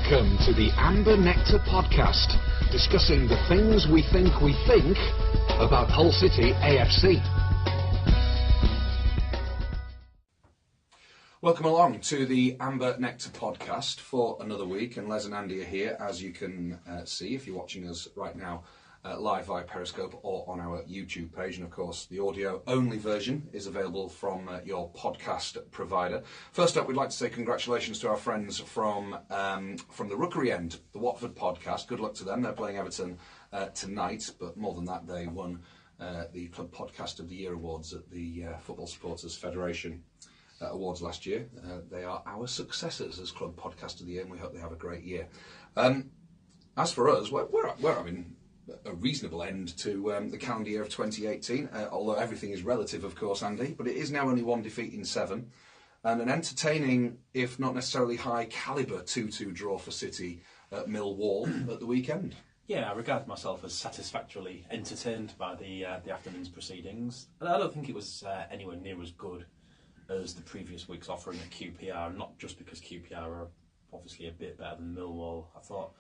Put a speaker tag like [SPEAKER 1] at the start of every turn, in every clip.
[SPEAKER 1] Welcome to the Amber Nectar podcast, discussing the things we think about Hull City AFC.
[SPEAKER 2] Welcome along to the Amber Nectar podcast for another week, and Les and Andy are here, as you can see if you're watching us right now live via Periscope or on our YouTube page. And of course, the audio-only version is available from your podcast provider. First up, we'd like to say congratulations to our friends from the Rookery end, the Watford podcast. Good luck to them. They're playing Everton tonight, but more than that, they won the Club Podcast of the Year awards at the Football Supporters Federation awards last year. They are our successors as Club Podcast of the Year, and we hope they have a great year. As for us, we're having a reasonable end to the calendar year of 2018, although everything is relative, of course, Andy, but it is now only one defeat in 7, and an entertaining, if not necessarily high calibre, 2-2 draw for City at Millwall at the weekend.
[SPEAKER 3] Yeah, I regard myself as satisfactorily entertained by the afternoon's proceedings. And I don't think it was anywhere near as good as the previous week's offering at QPR, not just because QPR are obviously a bit better than Millwall. I thought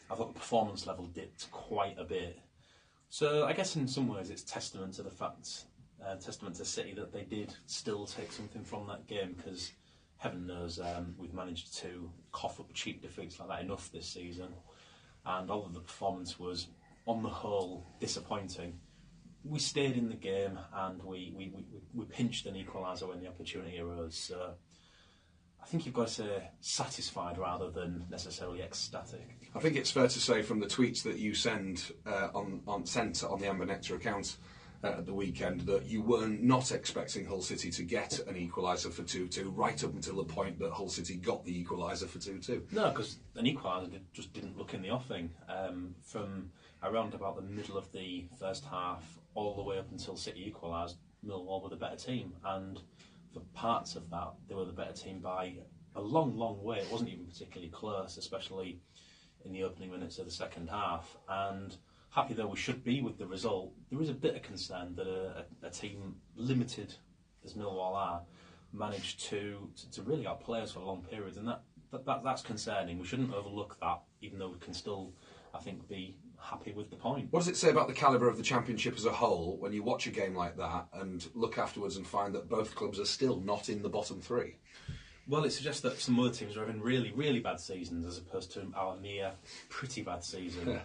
[SPEAKER 3] the performance level dipped quite a bit. So I guess in some ways it's testament to the fact, testament to City, that they did still take something from that game, because heaven knows we've managed to cough up cheap defeats like that enough this season. And although the performance was, on the whole, disappointing, we stayed in the game and we pinched an equaliser when the opportunity arose. So I think you've got to say satisfied rather than necessarily ecstatic.
[SPEAKER 2] I think it's fair to say from the tweets that you sent on the Amber Nectar account at the weekend that you were not expecting Hull City to get an equaliser for 2-2 right up until the point that Hull City got the equaliser for 2-2.
[SPEAKER 3] No, because an equaliser just didn't look in the offing. From around about the middle of the first half all the way up until City equalised, Millwall were the better team, and for parts of that they were the better team by a long, long way. It wasn't even particularly close, especially in the opening minutes of the second half. And happy though we should be with the result, there is a bit of concern that a team limited as Millwall are managed to really outplay us for long periods, and that's concerning. We shouldn't overlook that, even though we can still, I think, be happy with the point.
[SPEAKER 2] What does it say about the calibre of the Championship as a whole when you watch a game like that and look afterwards and find that both clubs are still not in the bottom 3?
[SPEAKER 3] Well, it suggests that some other teams are having really, really bad seasons as opposed to our near pretty bad season. Yeah.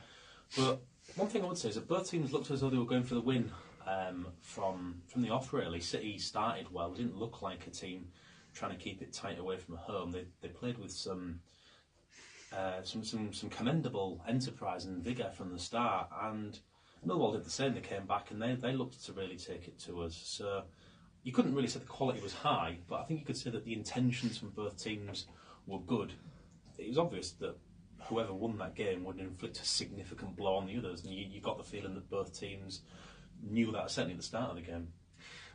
[SPEAKER 3] But one thing I would say is that both teams looked as though they were going for the win from the off, really. City started well. It didn't look like a team trying to keep it tight away from home. They played with some commendable enterprise and vigour from the start, and Millwall did the same. They came back and they looked to really take it to us. So you couldn't really say the quality was high, but I think you could say that the intentions from both teams were good. It was obvious that whoever won that game would inflict a significant blow on the others, and you got the feeling that both teams knew that certainly at the start of the game.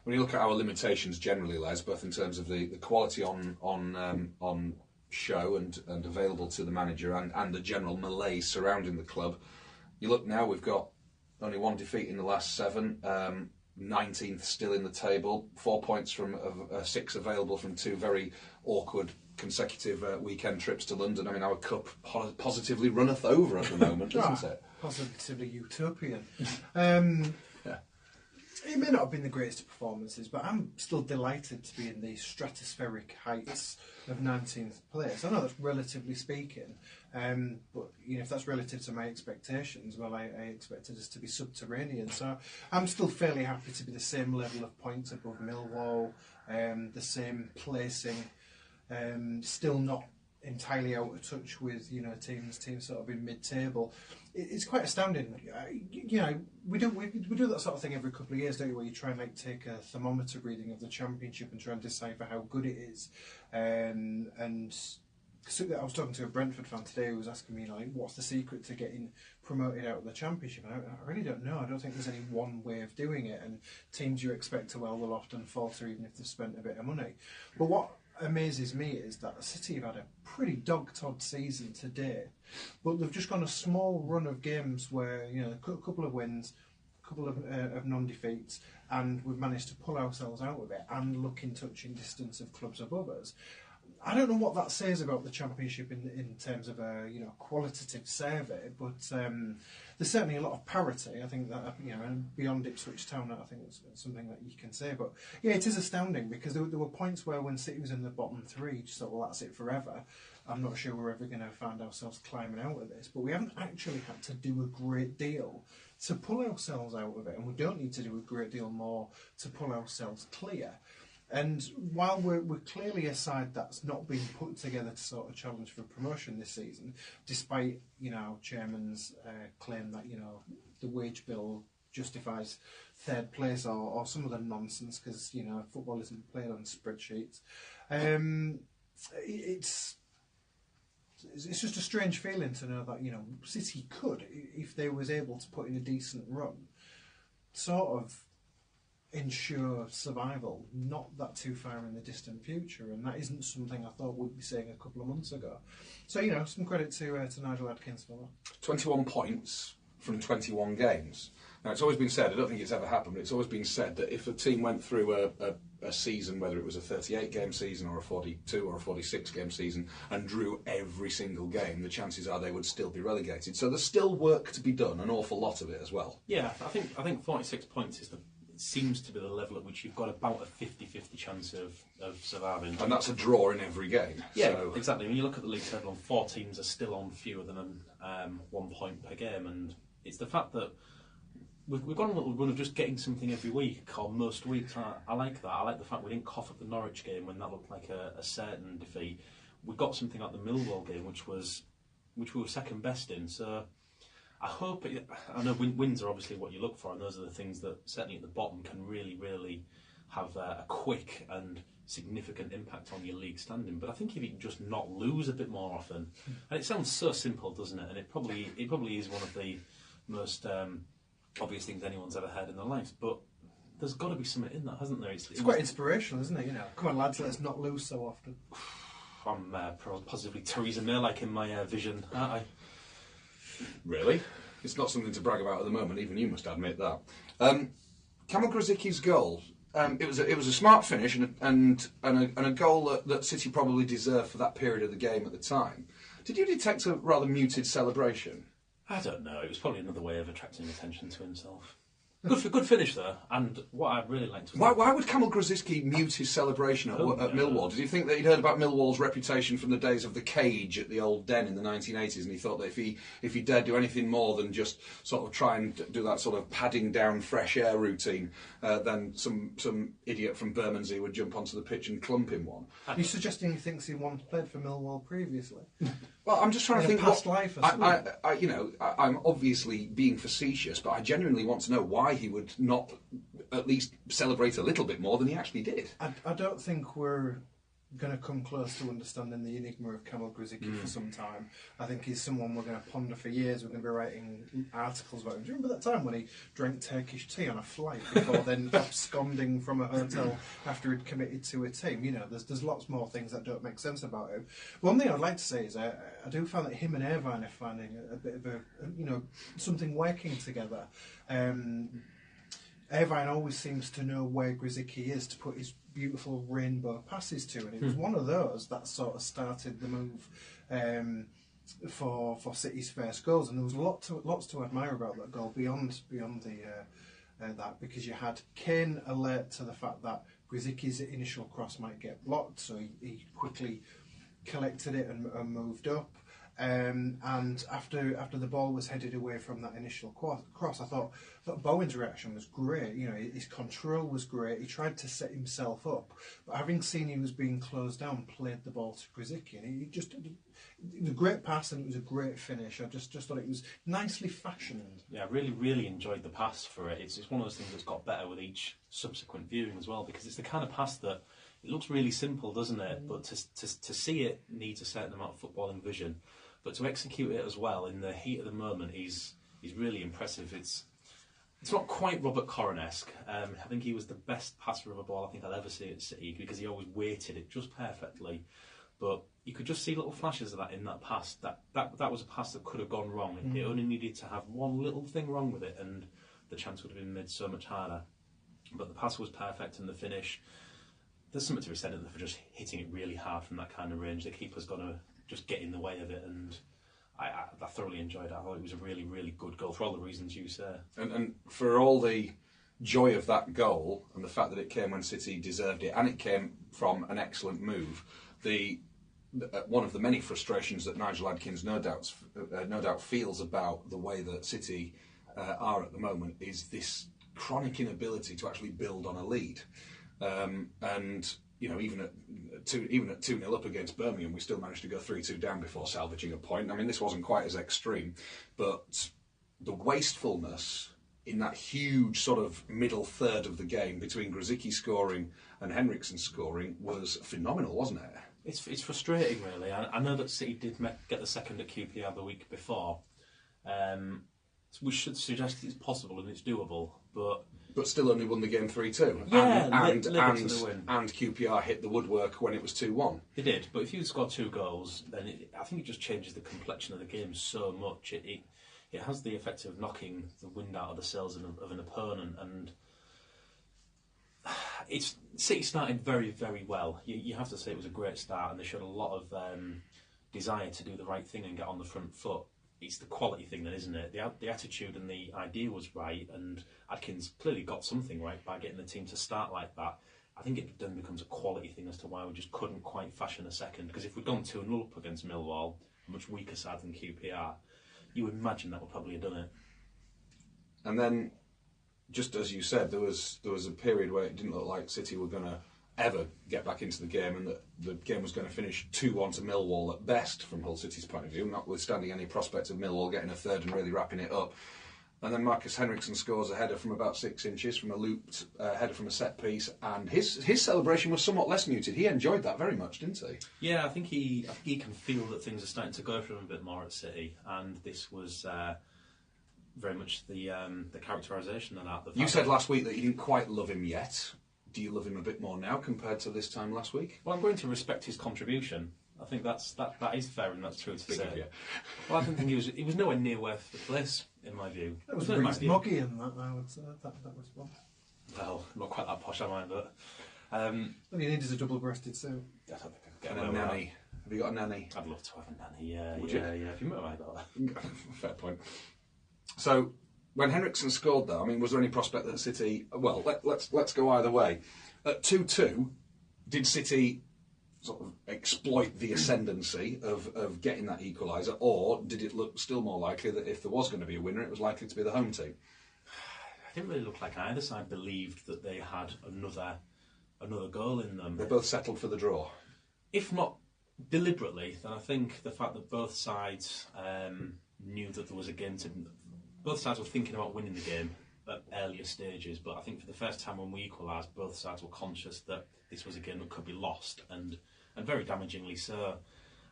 [SPEAKER 2] When you look at our limitations generally, Les, both in terms of the quality on show and available to the manager and the general malaise surrounding the club, you look now, we've got only one defeat in the last 7, 19th still in the table, 4 points from 6 available from 2 very awkward consecutive weekend trips to London. I mean, our cup positively runneth over at the moment, doesn't it?
[SPEAKER 4] Positively utopian. It may not have been the greatest performances, but I'm still delighted to be in the stratospheric heights of 19th place. I know that's relatively speaking, but if that's relative to my expectations, well, I expected us to be subterranean. So I'm still fairly happy to be the same level of points above Millwall, the same placing, still not entirely out of touch with teams sort of in mid-table. It's quite astounding. We do that sort of thing every couple of years, don't you? Where you try and take a thermometer reading of the Championship and try and decipher how good it is. And so I was talking to a Brentford fan today who was asking me what's the secret to getting promoted out of the Championship? And I really don't know. I don't think there's any one way of doing it. And teams you expect to will often falter even if they've spent a bit of money. But what amazes me is that City have had a pretty dog-tod season today, but they've just gone a small run of games where a couple of wins, a couple of non-defeats, and we've managed to pull ourselves out of it and look in touching distance of clubs above us. I don't know what that says about the Championship in terms of a qualitative survey, but there's certainly a lot of parity. I think that and beyond Ipswich Town, I think it's something that you can say. But yeah, it is astounding because there were points where when City was in the bottom three, you just thought, well, that's it forever. I'm not sure we're ever going to find ourselves climbing out of this, but we haven't actually had to do a great deal to pull ourselves out of it, and we don't need to do a great deal more to pull ourselves clear. And while we're clearly a side that's not been put together to sort of challenge for promotion this season, despite chairman's claim that the wage bill justifies third place or some other nonsense because football isn't played on spreadsheets, it's just a strange feeling to know that City could, if they was able to put in a decent run, sort of ensure survival not that too far in the distant future, and that isn't something I thought we'd be saying a couple of months ago. So some credit to Nigel Adkins for that.
[SPEAKER 2] 21 points from 21 games. Now it's always been said, I don't think it's ever happened, but it's always been said that if a team went through a season, whether it was a 38 game season or a 42 or a 46 game season, and drew every single game, the chances are they would still be relegated. So there's still work to be done, an awful lot of it as well.
[SPEAKER 3] Yeah, I think 46 points seems to be the level at which you've got about a 50-50 chance of surviving.
[SPEAKER 2] And that's a draw in every game.
[SPEAKER 3] Yeah,
[SPEAKER 2] so.
[SPEAKER 3] Exactly. When you look at the league table, 4 teams are still on fewer than 1 point per game, and it's the fact that we've got a little run of just getting something every week, or most weeks. I like that. I like the fact we didn't cough up the Norwich game when that looked like a certain defeat. We got something like the Millwall game, which we were second best in, so I hope. I know wins are obviously what you look for, and those are the things that certainly at the bottom can really, really have a quick and significant impact on your league standing. But I think if you can just not lose a bit more often, and it sounds so simple, doesn't it? And it probably is one of the most obvious things anyone's ever heard in their lives. But there's got to be something in that, hasn't there?
[SPEAKER 4] It's quite inspirational, isn't it? Come on, lads, let's not lose so often.
[SPEAKER 3] I'm positively Theresa May-like in my vision, aren't I?
[SPEAKER 2] Really? It's not something to brag about at the moment, even you must admit that. Kamil Grzycki's goal, it was a smart finish and a goal that City probably deserved for that period of the game at the time. Did you detect a rather muted celebration?
[SPEAKER 3] I don't know, it was probably another way of attracting attention to himself. Good finish though, and what I'd really like to...
[SPEAKER 2] Why would Kamil Grzycki mute his celebration at Millwall? Did he think that he'd heard about Millwall's reputation from the days of the cage at the old Den in the 1980s, and he thought that if he dared do anything more than just sort of try and do that sort of padding down fresh air routine, then some idiot from Bermondsey would jump onto the pitch and clump him one?
[SPEAKER 4] Are you suggesting he thinks he once played for Millwall previously?
[SPEAKER 2] Well, I'm just trying to think.
[SPEAKER 4] Past life or something?
[SPEAKER 2] I'm obviously being facetious, but I genuinely want to know why he would not at least celebrate a little bit more than he actually did.
[SPEAKER 4] I don't think we're going to come close to understanding the enigma of Kamil Grzycki for some time. I think he's someone we're going to ponder for years. We're going to be writing articles about him. Do you remember that time when he drank Turkish tea on a flight before then absconding from a hotel after he'd committed to a team? There's lots more things that don't make sense about him. One thing I'd like to say is I do find that him and Irvine are finding a bit of something working together. Irvine always seems to know where Grzycki is to put his beautiful rainbow passes to, and it was one of those that sort of started the move for City's first goals. And there was lots to admire about that goal beyond that, because you had Kane alert to the fact that Grzycki's initial cross might get blocked, so he quickly collected it and moved up. And after the ball was headed away from that initial cross, I thought Bowen's reaction was great. His control was great. He tried to set himself up, but having seen he was being closed down, played the ball to Grzycki, and it was a great pass and it was a great finish. I just thought it was nicely fashioned.
[SPEAKER 3] Yeah, I really, really enjoyed the pass for it. It's one of those things that's got better with each subsequent viewing as well, because it's the kind of pass that it looks really simple, doesn't it? But to see it needs a certain amount of footballing vision. But to execute it as well in the heat of the moment, he's really impressive. It's not quite Robert Corrin-esque. I think he was the best passer of a ball I think I'll ever see at City, because he always weighted it just perfectly. But you could just see little flashes of that in that pass. That was a pass that could have gone wrong. It only needed to have one little thing wrong with it, and the chance would have been made so much harder. But the pass was perfect, and the finish. there's something to be said for just hitting it really hard from that kind of range. The keeper's got to just get in the way of it, and I thoroughly enjoyed it. I thought it was a really, really good goal for all the reasons you say.
[SPEAKER 2] And for all the joy of that goal and the fact that it came when City deserved it, and it came from an excellent move, one of the many frustrations that Nigel Adkins no doubt feels about the way that City are at the moment is this chronic inability to actually build on a lead. And even at 2-0 up against Birmingham, we still managed to go 3-2 down before salvaging a point. I mean, this wasn't quite as extreme, but the wastefulness in that huge sort of middle third of the game between Grzycki scoring and Henriksen scoring was phenomenal, wasn't it?
[SPEAKER 3] It's frustrating, really. I know that City did get the second at QPR the week before. We should suggest it's possible and it's doable, but still only won the game 3-2.
[SPEAKER 2] Yeah,
[SPEAKER 3] and the win.
[SPEAKER 2] And QPR hit the woodwork when it was 2-1.
[SPEAKER 3] They did, but if you score 2 goals, then I think it just changes the complexion of the game so much. It has the effect of knocking the wind out of the sails of an opponent, and City started very, very well. You have to say it was a great start, and they showed a lot of desire to do the right thing and get on the front foot. It's the quality thing then, isn't it? The attitude and the idea was right, and Adkins clearly got something right by getting the team to start like that. I think it then becomes a quality thing as to why we just couldn't quite fashion a second. Because if we'd gone 2-0 up against Millwall, a much weaker side than QPR, you would imagine that would probably have done it.
[SPEAKER 2] And then, just as you said, there was a period where it didn't look like City were going to ever get back into the game, and that the game was going to finish 2-1 to Millwall at best from Hull City's point of view, notwithstanding any prospect of Millwall getting a third and really wrapping it up. And then Marcus Henriksen scores a header from about 6 inches from a looped header from a set piece, and his celebration was somewhat less muted. He enjoyed that very much, didn't he?
[SPEAKER 3] Yeah, I think he can feel that things are starting to go for him a bit more at City, and this was very much the characterisation of that.
[SPEAKER 2] You said last week that you didn't quite love him yet. Do you love him a bit more now compared to this time last week?
[SPEAKER 3] Well, I'm going to respect his contribution. I think that is fair and that's true to say.
[SPEAKER 2] Yeah.
[SPEAKER 3] Well, I don't think he was nowhere near worth the place, in my view.
[SPEAKER 4] It was muggy in that, I would say. That was one.
[SPEAKER 3] Well, not quite that posh, am I? But
[SPEAKER 4] all you need is a double-breasted suit.
[SPEAKER 3] I don't think I could get
[SPEAKER 2] And a nanny. Have you got a nanny?
[SPEAKER 3] I'd love to have a nanny. Yeah,
[SPEAKER 2] Would
[SPEAKER 3] yeah,
[SPEAKER 2] you?
[SPEAKER 3] yeah. If you met my daughter.
[SPEAKER 2] Fair point. So, when Henriksen scored, though, I mean, was there any prospect that City? Well, let's go either way. At 2-2, did City sort of exploit the ascendancy of getting that equaliser, or did it look still more likely that if there was going to be a winner, it was likely to be the home team?
[SPEAKER 3] It didn't really look like either side believed that they had another goal in them.
[SPEAKER 2] They both settled for the draw.
[SPEAKER 3] If not deliberately, then I think the fact that both sides knew that there was a game to... Both sides were thinking about winning the game at earlier stages, but I think for the first time when we equalised, both sides were conscious that this was a game that could be lost, and very damagingly so.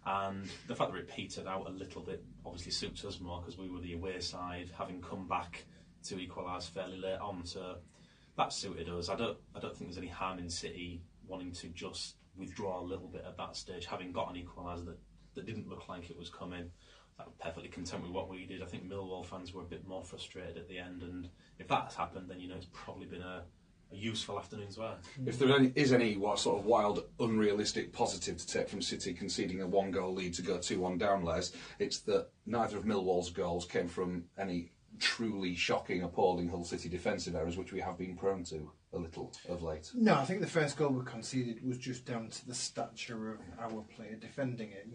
[SPEAKER 3] And the fact that it petered out a little bit obviously suits us more because we were the away side, having come back to equalise fairly late on, so that suited us. I don't think there's any harm in City wanting to just withdraw a little bit at that stage, having got an equaliser that didn't look like it was coming. That was perfectly content with what we did. I think Millwall fans were a bit more frustrated at the end, and if that's happened, then it's probably been a useful afternoon's work.
[SPEAKER 2] If there is any sort of wild, unrealistic positive to take from City conceding a 1-goal lead to go 2-1 down, Les, it's that neither of Millwall's goals came from any truly shocking, appalling Hull City defensive errors, which we have been prone to a little of late.
[SPEAKER 4] No, I think the first goal we conceded was just down to the stature of our player defending it.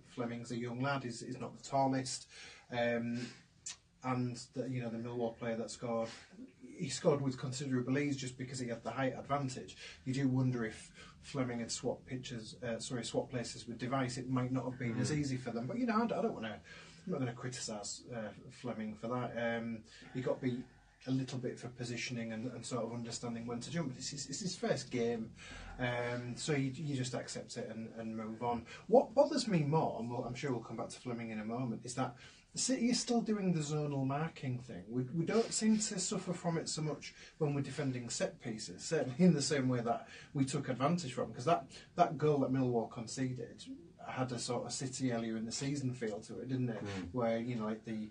[SPEAKER 4] Fleming's a young lad, he's not the tallest, and the Millwall player that scored, he scored with considerable ease just because he had the height advantage. You do wonder if Fleming had swapped places with Device, it might not have been as easy for them. But I don't want to. I'm not going to criticise Fleming for that. He got beat a little bit for positioning and sort of understanding when to jump. It's his first game, so you just accept it and move on. What bothers me more, and I'm sure we'll come back to Fleming in a moment, is that the City is still doing the zonal marking thing. We don't seem to suffer from it so much when we're defending set pieces, certainly in the same way that we took advantage from, because that goal that Millwall conceded had a sort of City earlier in the season feel to it, didn't it? Where like the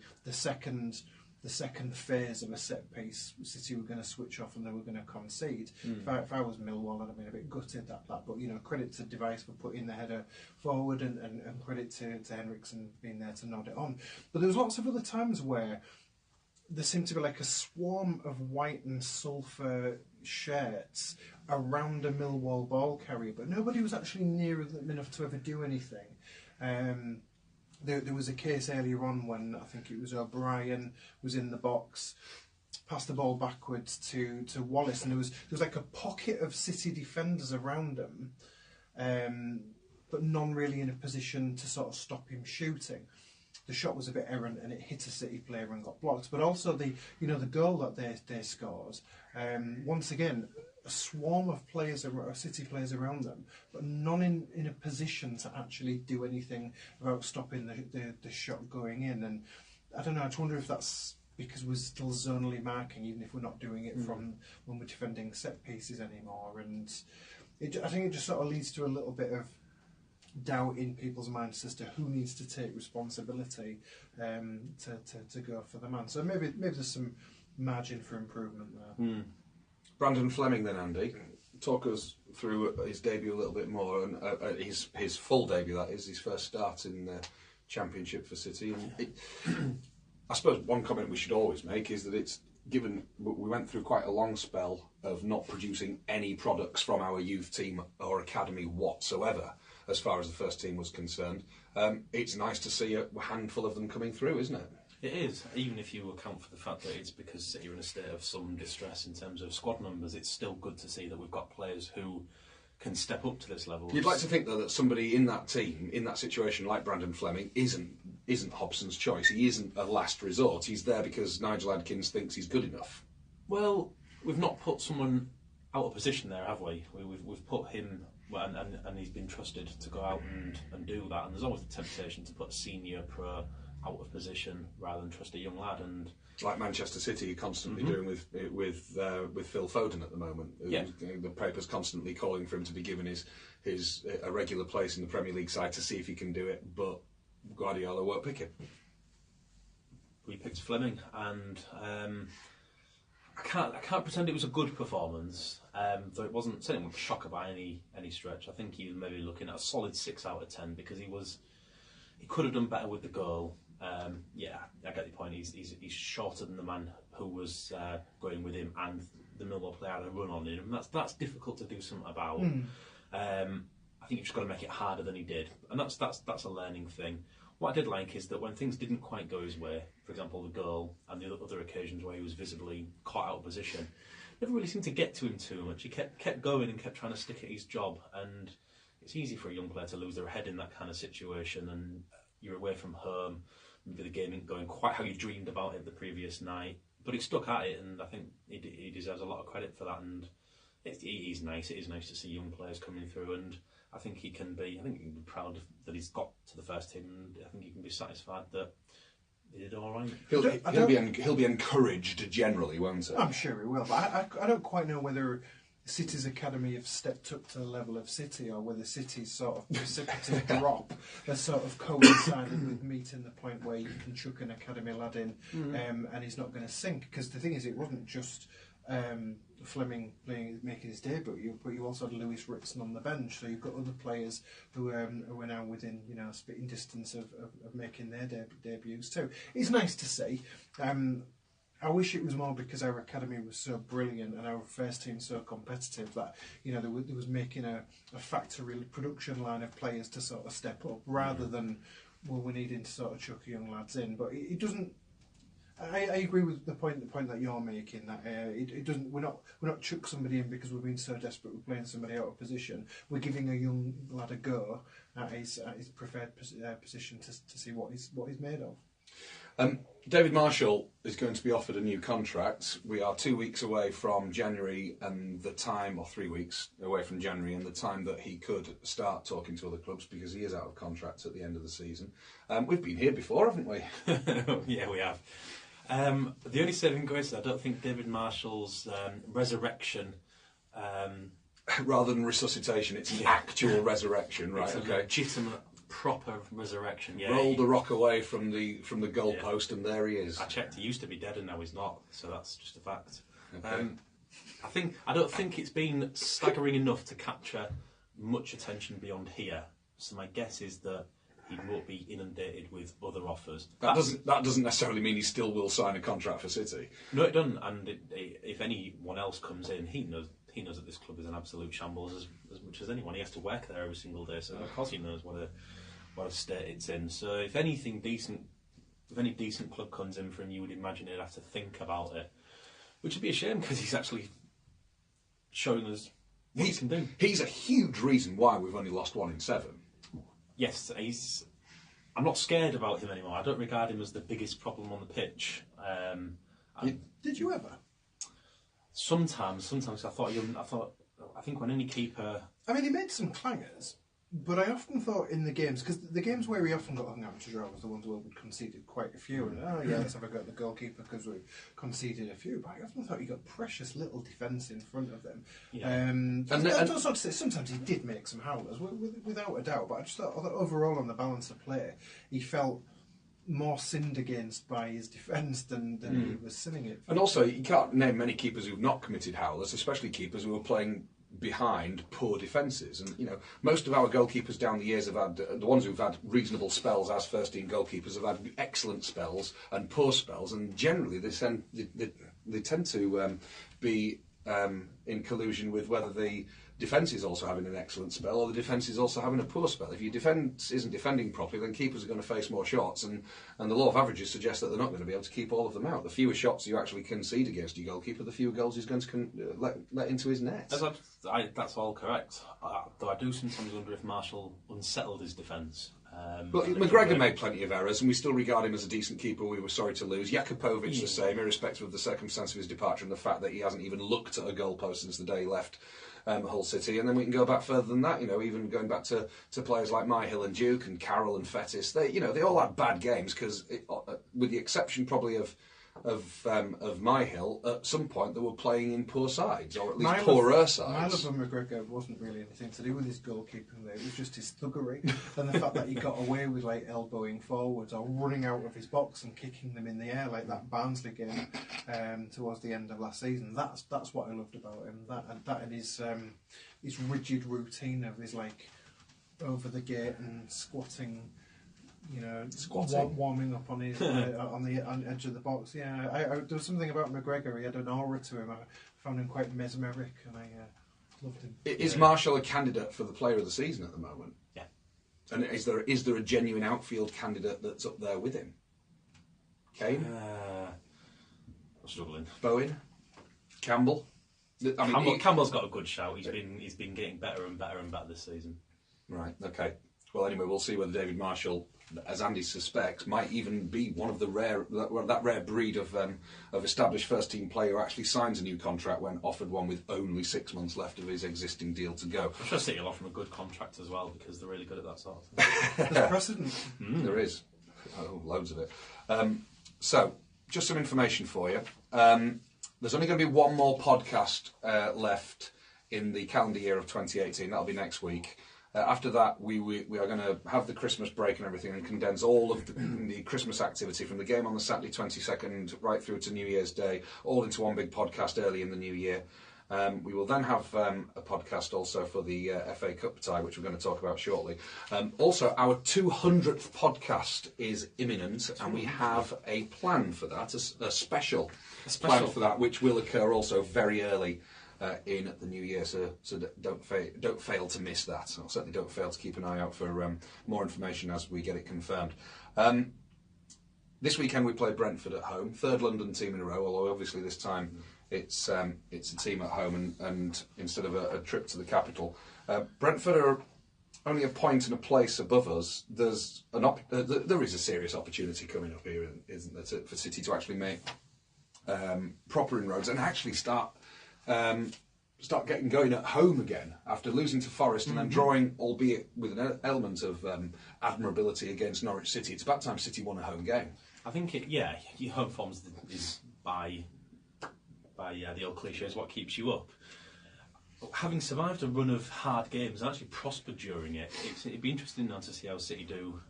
[SPEAKER 4] the second phase of a set piece, City were going to switch off and they were going to concede. If I was Millwall, I'd have been a bit gutted that. But credit to Device for putting the header forward, and credit to Henriksen being there to nod it on. But there was lots of other times where there seemed to be like a swarm of white and sulphur shirts around a Millwall ball carrier, but nobody was actually near enough to ever do anything. There was a case earlier on when I think it was O'Brien was in the box, passed the ball backwards to Wallace, and there was like a pocket of City defenders around him, but none really in a position to sort of stop him shooting. The shot was a bit errant and it hit a City player and got blocked. But also the goal that they scored, once again, a swarm of players, City players around them, but none in a position to actually do anything about stopping the shot going in. And I don't know, I just wonder if that's because we're still zonally marking, even if we're not doing it from when we're defending set pieces anymore. And I think it just sort of leads to a little bit of doubt in people's minds as to who needs to take responsibility to go for the man. So maybe there's some margin for improvement there.
[SPEAKER 2] Brandon Fleming then, Andy, talk us through his debut a little bit more, and his full debut, that is, his first start in the Championship for City. And I suppose one comment we should always make is that it's given we went through quite a long spell of not producing any products from our youth team or academy whatsoever, as far as the first team was concerned. It's nice to see a handful of them coming through, isn't it?
[SPEAKER 3] It is, even if you account for the fact that it's because City are in a state of some distress in terms of squad numbers. It's still good to see that we've got players who can step up to this level.
[SPEAKER 2] You'd like to think, though, that somebody in that team, in that situation, like Brandon Fleming, isn't Hobson's choice. He isn't a last resort. He's there because Nigel Adkins thinks he's good enough.
[SPEAKER 3] Well, we've not put someone out of position there, have we? We've put him, and he's been trusted to go out and do that. And there's always the temptation to put a senior pro out of position rather than trust a young lad. And
[SPEAKER 2] like Manchester City are constantly doing with Phil Foden at the moment.
[SPEAKER 3] Yeah.
[SPEAKER 2] The paper's constantly calling for him to be given his a regular place in the Premier League side to see if he can do it, but Guardiola won't pick him.
[SPEAKER 3] We picked Fleming, and I can't pretend it was a good performance, though it wasn't a shocker by any stretch. I think he was maybe looking at a solid 6 out of 10 because he could have done better with the goal. Yeah, I get the point. He's shorter than the man who was going with him, and the Millwall player had a run on him. That's difficult to do something about. I think you've just got to make it harder than he did, and that's a learning thing. What I did like is that when things didn't quite go his way, for example the goal and the other occasions where he was visibly caught out of position, never really seemed to get to him too much. He kept going and kept trying to stick at his job, and it's easy for a young player to lose their head in that kind of situation, and you're away from home, maybe the game isn't going quite how you dreamed about it the previous night, but he stuck at it, and I think he deserves a lot of credit for that. And it is nice to see young players coming through, and I think he can be proud that he's got to the first team, and I think he can be satisfied that he did all right.
[SPEAKER 2] He'll be encouraged generally, won't he?
[SPEAKER 4] I'm sure he will, but I don't quite know whether City's academy have stepped up to the level of City, or whether City's sort of precipitous drop has sort of coincided with meeting the point where you can chuck an academy lad in and he's not going to sink. Because the thing is, it wasn't just Fleming making his debut, but you also had Lewis Ritson on the bench, so you've got other players who are now within spitting distance of making their debuts too. It's nice to see. I wish it was more because our academy was so brilliant and our first team so competitive that there was making a factory production line of players to sort of step up rather than we're needing to sort of chuck young lads in. But it doesn't. I agree with the point that you're making, that it doesn't. We're not chuck somebody in because we're being so desperate we're playing somebody out of position. We're giving a young lad a go at his preferred position to see what he's made of.
[SPEAKER 2] David Marshall is going to be offered a new contract. We are 2 weeks away from January and the time, or 3 weeks away from January and the time that he could start talking to other clubs because he is out of contract at the end of the season. We've been here before, haven't we?
[SPEAKER 3] Yeah, we have. The only saving grace is I don't think David Marshall's resurrection...
[SPEAKER 2] rather than resuscitation, it's an actual resurrection, right?
[SPEAKER 3] It's a
[SPEAKER 2] okay.
[SPEAKER 3] legitimate proper resurrection. Yeah,
[SPEAKER 2] Rolled the rock away from the goalpost, and there he is.
[SPEAKER 3] I checked. He used to be dead, and now he's not. So that's just a fact.
[SPEAKER 2] Okay.
[SPEAKER 3] I don't think it's been staggering enough to capture much attention beyond here. So my guess is that he won't be inundated with other offers.
[SPEAKER 2] That doesn't necessarily mean he still will sign a contract for City.
[SPEAKER 3] No, it doesn't. And if anyone else comes in, he knows that this club is an absolute shambles as much as anyone. He has to work there every single day, so of course he knows what a state it's in. So if any decent club comes in for him, you would imagine he'd have to think about it, which would be a shame because he's actually showing us what he can do.
[SPEAKER 2] He's a huge reason why we've only lost 1 in 7.
[SPEAKER 3] Yes, I'm not scared about him anymore. I don't regard him as the biggest problem on the pitch.
[SPEAKER 4] Did you ever?
[SPEAKER 3] Sometimes I think when any keeper.
[SPEAKER 4] I mean, he made some clangers, but I often thought in the games, because the games where he often got hung out to draw was the ones where we conceded quite a few, and let's have a go at the goalkeeper because we conceded a few, but I often thought he got precious little defence in front of them.
[SPEAKER 2] Yeah.
[SPEAKER 4] That's not to say, sometimes he did make some howlers, without a doubt, but I just thought overall on the balance of play, he felt more sinned against by his defence than he was sinning it.
[SPEAKER 2] And also, you can't name many keepers who've not committed howlers, especially keepers who are playing behind poor defences. And most of our goalkeepers down the years have had the ones who've had reasonable spells as first team goalkeepers have had excellent spells and poor spells, and generally they tend to be in collusion with whether the defence is also having an excellent spell or the defence is also having a poor spell. If your defence isn't defending properly, then keepers are going to face more shots, and the law of averages suggests that they're not going to be able to keep all of them out. The fewer shots you actually concede against your goalkeeper, the fewer goals he's going to let into his net.
[SPEAKER 3] That's all correct. Though I do sometimes wonder if Marshall unsettled his defence.
[SPEAKER 2] But McGregor made plenty of errors, and we still regard him as a decent keeper. We were sorry to lose. Jakupovic the same, irrespective of the circumstance of his departure and the fact that he hasn't even looked at a goalpost since the day he left Hull City. And then we can go back further than that, even going back to players like Myhill and Duke and Carroll and Fettis. They all had bad games because, with the exception probably of Myhill, at some point they were playing in poor sides, or at least poorer sides.
[SPEAKER 4] Myhill and McGregor wasn't really anything to do with his goalkeeping there. It was just his thuggery and the fact that he got away with elbowing forwards or running out of his box and kicking them in the air like that Barnsley game towards the end of last season. That's what I loved about him. That and his rigid routine of his over the gate and squatting. Warming up on his on the edge of the box. Yeah, there was something about McGregor. He had an aura to him. I found him quite mesmeric, and I loved him.
[SPEAKER 2] Is Marshall a candidate for the Player of the Season at the moment?
[SPEAKER 3] Yeah.
[SPEAKER 2] And is there a genuine outfield candidate that's up there with him? Kane?
[SPEAKER 3] I'm struggling.
[SPEAKER 2] Bowen? Campbell?
[SPEAKER 3] Campbell's got a good shout. He's been getting better and better and better this season.
[SPEAKER 2] Right. Okay. Well, anyway, we'll see whether David Marshall, as Andy suspects, might even be one of the that rare breed of established first-team player who actually signs a new contract when offered one with only 6 months left of his existing deal to go.
[SPEAKER 3] I'm sure City will offer him a good contract as well because they're really good at that sort of thing.
[SPEAKER 4] There's precedent.
[SPEAKER 2] There is. Oh, loads of it. So, just some information for you. There's only going to be one more podcast left in the calendar year of 2018. That'll be next week. After that, we are going to have the Christmas break and everything and condense all of the Christmas activity from the game on the Saturday 22nd right through to New Year's Day, all into one big podcast early in the new year. We will then have a podcast also for the FA Cup tie, which we're going to talk about shortly. Also, our 200th podcast is imminent, and we have a plan for that, a special plan for that, which will occur also very early in the new year, so don't fail to miss that. Or certainly don't fail to keep an eye out for more information as we get it confirmed. This weekend we play Brentford at home, third London team in a row, although obviously this time it's a team at home and instead of a trip to the capital. Brentford are only a point and a place above us. There is a serious opportunity coming up here, isn't there, for City to actually make proper inroads and actually start getting going at home again after losing to Forest and then drawing, albeit with an element of admirability against Norwich City. It's about time City won a home game.
[SPEAKER 3] I think your home form is by the old cliche is what keeps you up. having survived a run of hard games and actually prospered during it, it'd be interesting now to see how City do,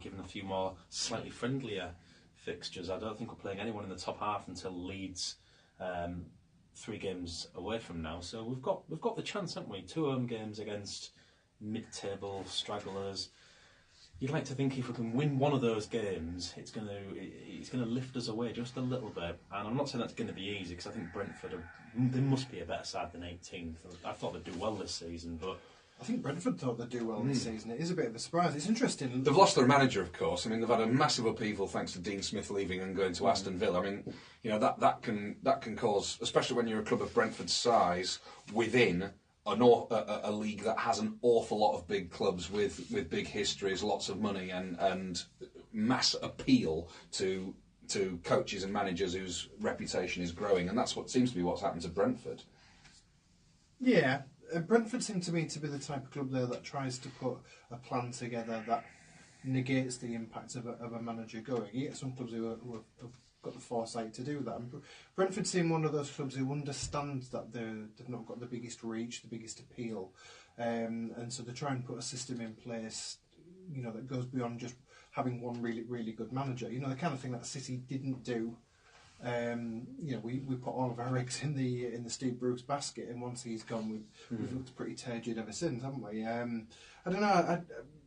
[SPEAKER 3] given a few more slightly friendlier fixtures. I don't think we're playing anyone in the top half until Leeds, 3 games away from now. So we've got the chance, haven't we? 2 home games against mid-table stragglers. You'd like to think if we can win one of those games, it's going to lift us away just a little bit. And I'm not saying that's going to be easy, because I think Brentford they must be a better side than 18th. I thought they'd do well this season, but
[SPEAKER 4] I think Brentford thought they'd do well this season. It is a bit of a surprise. It's interesting.
[SPEAKER 2] They've lost their manager, of course. I mean, they've had a massive upheaval thanks to Dean Smith leaving and going to Aston Villa. I mean, you know, that can cause, especially when you're a club of Brentford's size, within a league that has an awful lot of big clubs with big histories, lots of money, and mass appeal to coaches and managers whose reputation is growing, and that's what seems to be what's happened to Brentford.
[SPEAKER 4] Yeah, Brentford seem to me to be the type of club there that tries to put a plan together that negates the impact of a manager going. You get some clubs who have got the foresight to do that. And Brentford seem one of those clubs who understands that they've not got the biggest reach, the biggest appeal, and so they try and put a system in place, you know, that goes beyond just having one really, really good manager. You know, the kind of thing that City didn't do. You know, we put all of our eggs in the Steve Bruce basket, and once he's gone, we've looked pretty turgid ever since, haven't we? I don't know.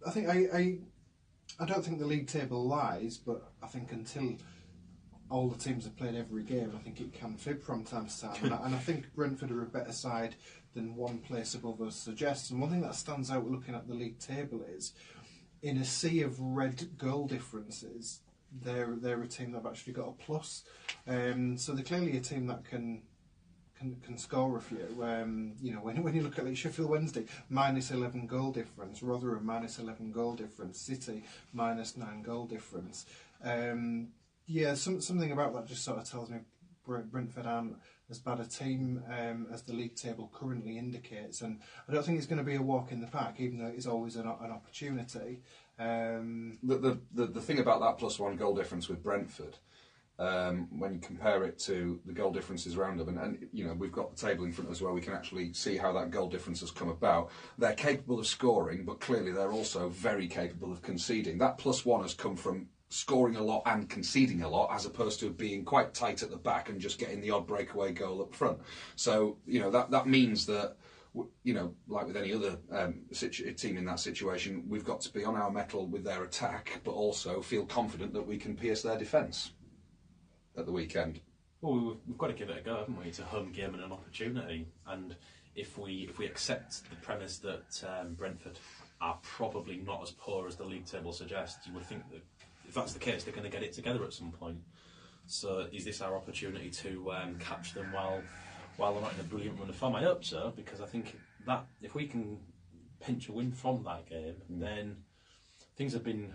[SPEAKER 4] I think I don't think the league table lies, but I think until all the teams have played every game, I think it can fib from time to time. And I think Brentford are a better side than one place above us suggests. And one thing that stands out looking at the league table is, in a sea of red goal differences, they're a team that have actually got a plus. So they're clearly a team that can score a few. You know, when you look at like Sheffield Wednesday, -11 goal difference, Rotherham -11 goal difference, City -9 goal difference. Yeah, something about that just sort of tells me Brentford aren't as bad a team as the league table currently indicates, and I don't think it's going to be a walk in the park, even though it's always an opportunity.
[SPEAKER 2] The thing about that +1 goal difference with Brentford, when you compare it to the goal differences around them, and you know, we've got the table in front of us where we can actually see how that goal difference has come about. They're capable of scoring, but clearly they're also very capable of conceding. That +1 has come from scoring a lot and conceding a lot, as opposed to being quite tight at the back and just getting the odd breakaway goal up front. So, you know, that means that, you know, like with any other team in that situation, we've got to be on our mettle with their attack, but also feel confident that we can pierce their defence at the weekend.
[SPEAKER 3] Well, we've got to give it a go, haven't we? It's a home game and an opportunity. And if we accept the premise that Brentford are probably not as poor as the league table suggests, you would think that if that's the case, they're going to get it together at some point. So is this our opportunity to catch them while they're not in a brilliant run of form? I hope so, because I think that if we can pinch a win from that game, then things have been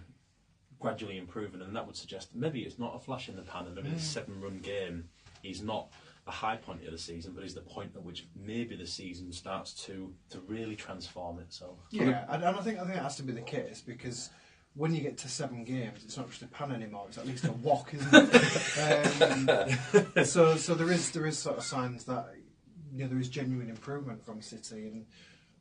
[SPEAKER 3] gradually improving, and that would suggest maybe it's not a flash in the pan, and maybe the 7-run game is not the high point of the season, but is the point at which maybe the season starts to really transform itself.
[SPEAKER 4] Yeah, and I think that has to be the case, because when you get to 7 games, it's not just a pan anymore; it's at least a wok, isn't it? So there is sort of signs that, you know, there is genuine improvement from City, and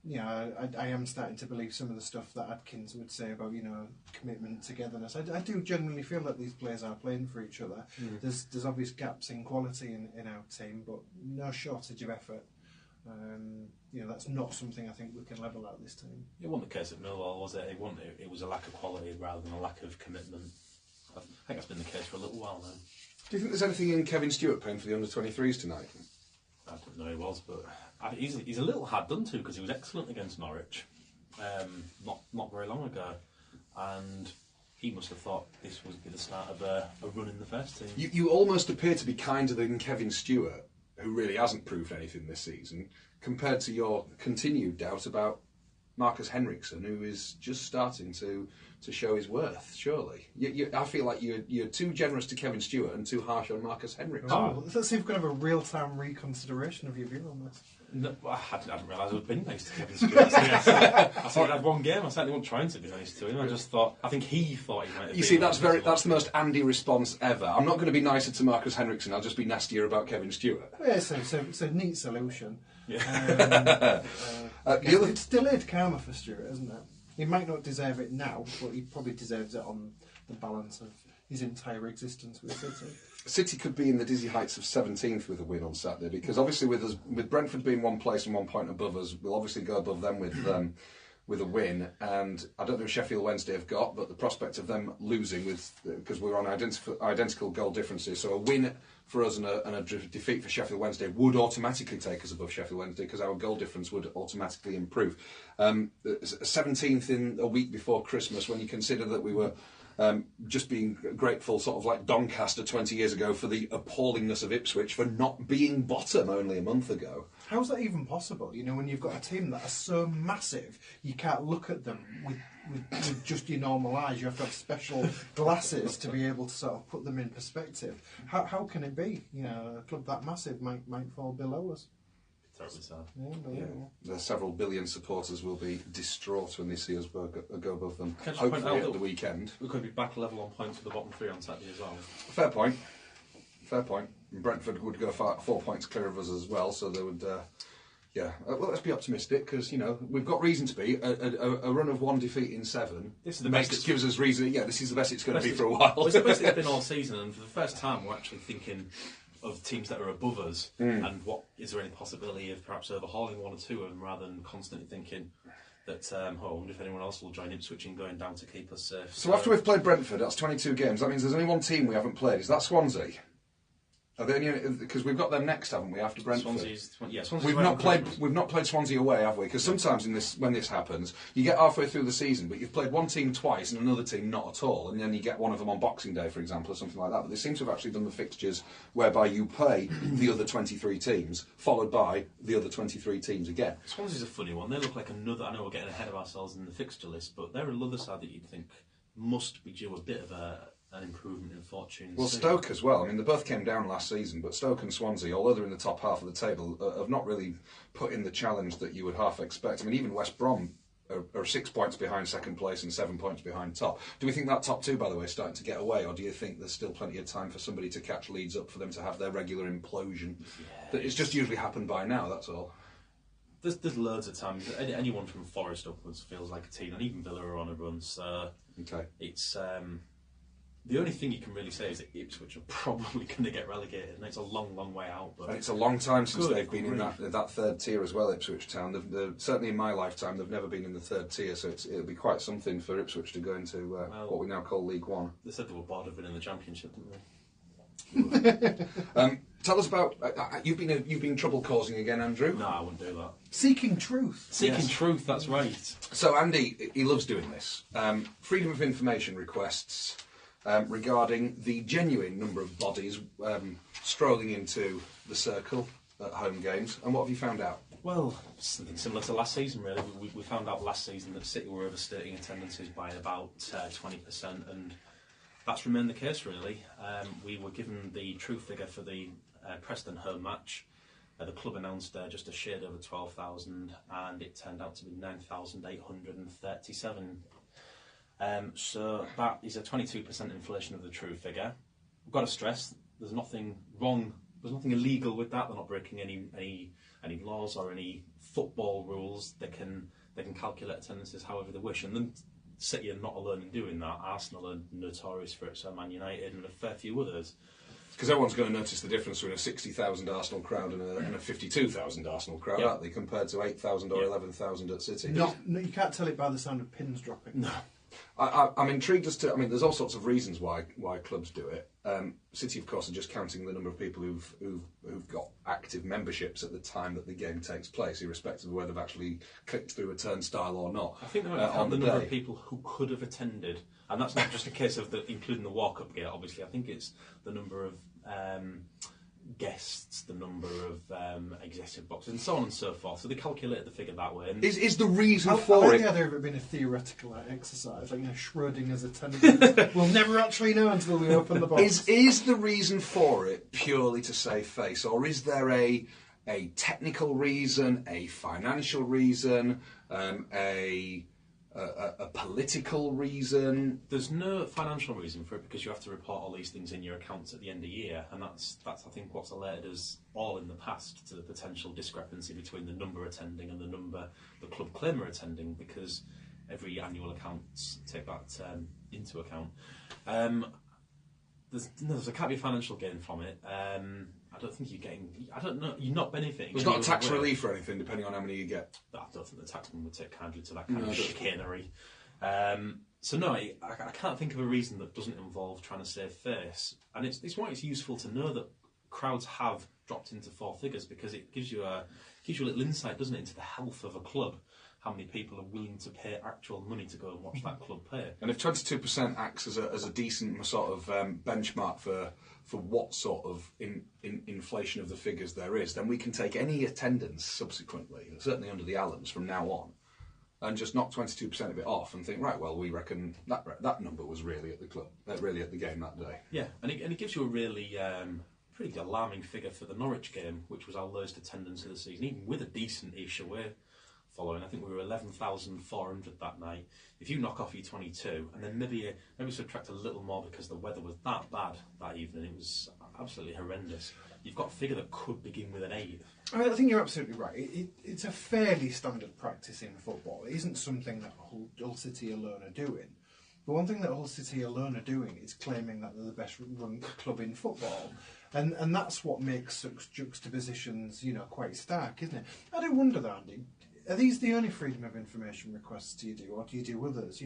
[SPEAKER 4] you know, I am starting to believe some of the stuff that Adkins would say about, you know, commitment, togetherness. I do genuinely feel that these players are playing for each other. There's obvious gaps in quality in our team, but no shortage of effort. You know, that's not something I think we can level out this team.
[SPEAKER 3] It wasn't the case at Millwall, was it? It was a lack of quality rather than a lack of commitment. I think that's been the case for a little while now.
[SPEAKER 2] Do you think there's anything in Kevin Stewart playing for the under-23s tonight?
[SPEAKER 3] I don't know he was, but he's a little hard done to, because he was excellent against Norwich not very long ago, and he must have thought this would be the start of a run in the first team.
[SPEAKER 2] You almost appear to be kinder than Kevin Stewart, who really hasn't proved anything this season, compared to your continued doubt about Marcus Henriksen, who is just starting to show his worth, surely. I feel like you're too generous to Kevin Stewart and too harsh on Marcus Henriksen.
[SPEAKER 4] Oh, let's see if we can have a real-time reconsideration of your view on this.
[SPEAKER 3] No, I didn't realise I was being nice to Kevin Stewart. I said I'd had one game, I certainly wasn't trying to be nice to him. I think he thought he might have been.
[SPEAKER 2] You see, that's the most Andy response ever. I'm not going to be nicer to Marcus Henriksen, I'll just be nastier about Kevin Stewart.
[SPEAKER 4] Yeah, so neat solution.
[SPEAKER 3] Yeah.
[SPEAKER 4] It's delayed karma for Stuart, isn't it? He might not deserve it now, but he probably deserves it on the balance of his entire existence with City.
[SPEAKER 2] City could be in the dizzy heights of 17th with a win on Saturday, because obviously with Brentford being 1 place and 1 point above us, we'll obviously go above them with a win. And I don't know if Sheffield Wednesday have got, but the prospect of them losing because we're on identical goal differences, so a win for us and a defeat for Sheffield Wednesday would automatically take us above Sheffield Wednesday, because our goal difference would automatically improve. 17th in a week before Christmas, when you consider that we were just being grateful, sort of like Doncaster 20 years ago, for the appallingness of Ipswich for not being bottom only a month ago.
[SPEAKER 4] How's that even possible? You know, when you've got a team that are so massive, you can't look at them with just your normal eyes. You have to have special glasses to be able to sort of put them in perspective. How can it be? You know, a club that massive might fall below us.
[SPEAKER 3] Terribly sad.
[SPEAKER 2] Yeah. The several billion supporters will be distraught when they see us go above them.
[SPEAKER 3] Can I just
[SPEAKER 2] Hopefully
[SPEAKER 3] point out
[SPEAKER 2] at the weekend.
[SPEAKER 3] We could be back level on points with the bottom three on Saturday as well.
[SPEAKER 2] Fair point. Brentford would go 4 points clear of us as well, so they would. Well, let's be optimistic, because we've got reason to be. A run of 1 defeat in 7 gives us reason. Yeah, this is the best it's going to be for a while.
[SPEAKER 3] Well, it's the best it's been all season, and for the first time, we're actually thinking of teams that are above us, and what is there any possibility of perhaps overhauling 1 or 2 of them, rather than constantly thinking that I wonder if anyone else will join Ipswich in going down to keep us safe.
[SPEAKER 2] So after we've played Brentford, that's 22 games. That means there's only 1 team we haven't played. Is that Swansea? Are there any? Because we've got them next, haven't we? After Brentford,
[SPEAKER 3] Swansea's
[SPEAKER 2] we've not played Swansea away, have we? Because sometimes when this happens, you get halfway through the season, but you've played 1 team twice and another team not at all, and then you get one of them on Boxing Day, for example, or something like that. But they seem to have actually done the fixtures whereby you play the other 23 teams, followed by the other 23 teams again.
[SPEAKER 3] Swansea's a funny one. They look like another. I know we're getting ahead of ourselves in the fixture list, but they're another side that you'd think must be due a bit of an improvement in fortune.
[SPEAKER 2] Well, Stoke as well. I mean, they both came down last season, but Stoke and Swansea, although they're in the top half of the table, have not really put in the challenge that you would half expect. I mean, even West Brom are 6 points behind second place and 7 points behind top. Do we think that top 2, by the way, is starting to get away, or do you think there's still plenty of time for somebody to catch Leeds up for them to have their regular implosion? Yeah, it's just usually happened by now, that's all.
[SPEAKER 3] There's loads of times. Anyone from Forest upwards feels like a team, and even Villa are on a run, so it's... The only thing you can really say is that Ipswich are probably going to get relegated, and it's a long, long way out. But
[SPEAKER 2] and it's a long time since they've been in that third tier as well, Ipswich Town. They've, certainly in my lifetime, they've never been in the third tier, so it'll be quite something for Ipswich to go into what we now call League One.
[SPEAKER 3] They said they were bored of winning the Championship, didn't they?
[SPEAKER 2] Tell us about you've been trouble causing again, Andrew.
[SPEAKER 3] No, I wouldn't do that.
[SPEAKER 4] Seeking truth.
[SPEAKER 3] Seeking truth. That's right.
[SPEAKER 2] So Andy, he loves doing this. Freedom of information requests. Regarding the genuine number of bodies strolling into the circle at home games. And what have you found out?
[SPEAKER 3] Well, something similar to last season, really. We found out last season that City were overstating attendances by about 20%, and that's remained the case, really. We were given the true figure for the Preston home match. The club announced just a shade over 12,000, and it turned out to be 9,837. So that is a 22% inflation of the true figure. We've got to stress there's nothing wrong, there's nothing illegal with that. They're not breaking any laws or any football rules. They can calculate attendances however they wish, and then City are not alone in doing that. Arsenal are notorious for it, so Man United and a fair few others.
[SPEAKER 2] Because everyone's going to notice the difference between a 60,000 Arsenal crowd and a 52,000 Arsenal crowd, aren't they, compared to 8,000 or 11,000 at City?
[SPEAKER 4] No, you can't tell it by the sound of pins dropping.
[SPEAKER 3] No.
[SPEAKER 2] I'm intrigued as to. I mean, there's all sorts of reasons why clubs do it. City, of course, are just counting the number of people who've got active memberships at the time that the game takes place, irrespective of whether they've actually clicked through a turnstile or not.
[SPEAKER 3] I think they might count the number of people who could have attended, and that's not just a case of including the walk-up gate. Obviously, I think it's the number of guests, the number of executive boxes, and so on and so forth. So they calculate the figure that way. And
[SPEAKER 2] is the reason
[SPEAKER 4] I
[SPEAKER 2] for
[SPEAKER 4] like
[SPEAKER 2] it?
[SPEAKER 4] the idea of it being a theoretical exercise, like Schrodinger's attendance. We'll never actually know until we open the box.
[SPEAKER 2] Is the reason for it purely to save face, or is there a technical reason, a financial reason, a a political reason?
[SPEAKER 3] There's no financial reason for it because you have to report all these things in your accounts at the end of the year, and that's I think what's alerted us all in the past to the potential discrepancy between the number attending and the number the club claim are attending, because every annual accounts take that into account. There can't be a financial gain from it. I don't think you're getting. I don't know. You're not benefiting.
[SPEAKER 2] There's not tax relief or anything, depending on how many you get.
[SPEAKER 3] I don't think the taxman would take kindly to that kind of chicanery. So no, I can't think of a reason that doesn't involve trying to save face. And it's why it's useful to know that crowds have dropped into four figures, because it gives you a little insight, doesn't it, into the health of a club. How many people are willing to pay actual money to go and watch that club play? And
[SPEAKER 2] if 22% acts as a decent sort of benchmark for what sort of inflation of the figures there is, then we can take any attendance subsequently, certainly under the Allens from now on, and just knock 22% of it off and think, right, well, we reckon that number was really at the club, really at the game that day.
[SPEAKER 3] Yeah, and it gives you a really pretty alarming figure for the Norwich game, which was our lowest attendance of the season, even with a decent-ish away following. I think we were 11,400 that night. If you knock off your 22, and then maybe subtract a little more because the weather was that bad that evening, it was absolutely horrendous. You've got a figure that could begin with an 8.
[SPEAKER 4] I think you're absolutely right. It's a fairly standard practice in football. It isn't something that Hull City alone are doing. But one thing that Hull City alone are doing is claiming that they're the best run club in football. And that's what makes such juxtapositions, quite stark, isn't it? I do wonder, though, Andy, are these the only freedom of information requests you do, or do you do others? Do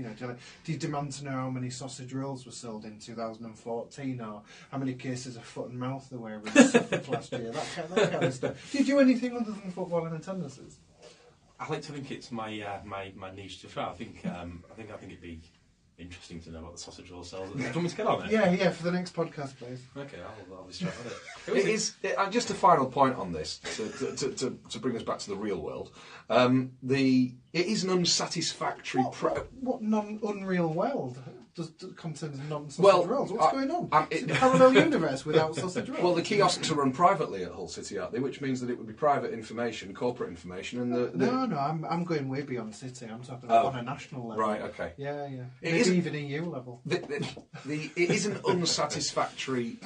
[SPEAKER 4] you demand to know how many sausage rolls were sold in 2014, or how many cases of foot and mouth there were in Suffolk last year? That kind of stuff. Do you do anything other than football and attendances?
[SPEAKER 3] I like to think it's my niche to try. I think it'd be interesting to know what the sausage roll sells. Do you want me to get on it?
[SPEAKER 4] Yeah, for the next podcast, please.
[SPEAKER 3] Okay, I'll be straight with it.
[SPEAKER 2] It is just a final point on this to bring us back to the real world. It is an unsatisfactory.
[SPEAKER 4] What unreal world contains non-sausage rolls? What's going on? It's a parallel universe without sausage rolls.
[SPEAKER 2] Well, the kiosks are run privately at Hull City, aren't they? Which means that it would be private information, corporate information, and
[SPEAKER 4] No, I'm going way beyond City. I'm talking about on a national level.
[SPEAKER 2] Right. Okay.
[SPEAKER 4] Yeah. Maybe even EU level.
[SPEAKER 2] It is an unsatisfactory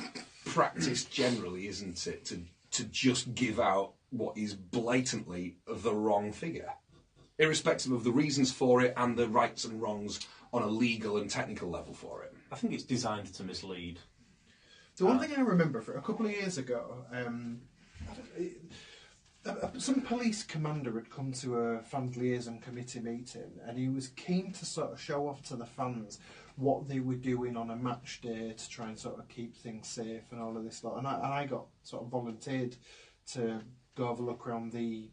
[SPEAKER 2] practice generally, isn't it, to just give out what is blatantly the wrong figure, irrespective of the reasons for it and the rights and wrongs on a legal and technical level for it.
[SPEAKER 3] I think it's designed to mislead.
[SPEAKER 4] The one thing I remember for a couple of years ago, some police commander had come to a fans liaison committee meeting, and he was keen to sort of show off to the fans what they were doing on a match day to try and sort of keep things safe and all of this lot. And I got sort of volunteered to go have a look around the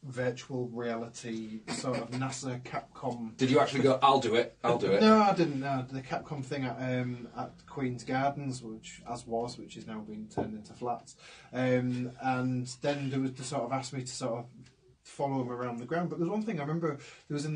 [SPEAKER 4] virtual reality sort of NASA Capcom.
[SPEAKER 2] Did you actually go, I'll do it?
[SPEAKER 4] No, I didn't. No, the Capcom thing at Queen's Gardens, which is now being turned into flats. And then they sort of asked me to sort of follow them around the ground. But there's one thing I remember, there was in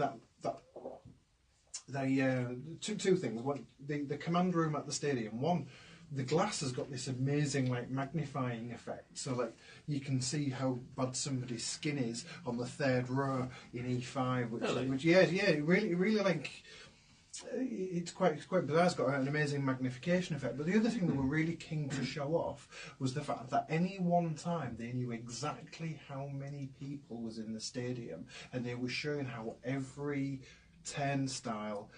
[SPEAKER 4] two things. One, the command room at the stadium. One, the glass has got this amazing magnifying effect, so you can see how bad somebody's skin is on the third row in E5, which it really it's quite bizarre. It's got an amazing magnification effect. But the other thing they were really keen to show off was the fact that any one time they knew exactly how many people was in the stadium, and they were showing how every turnstile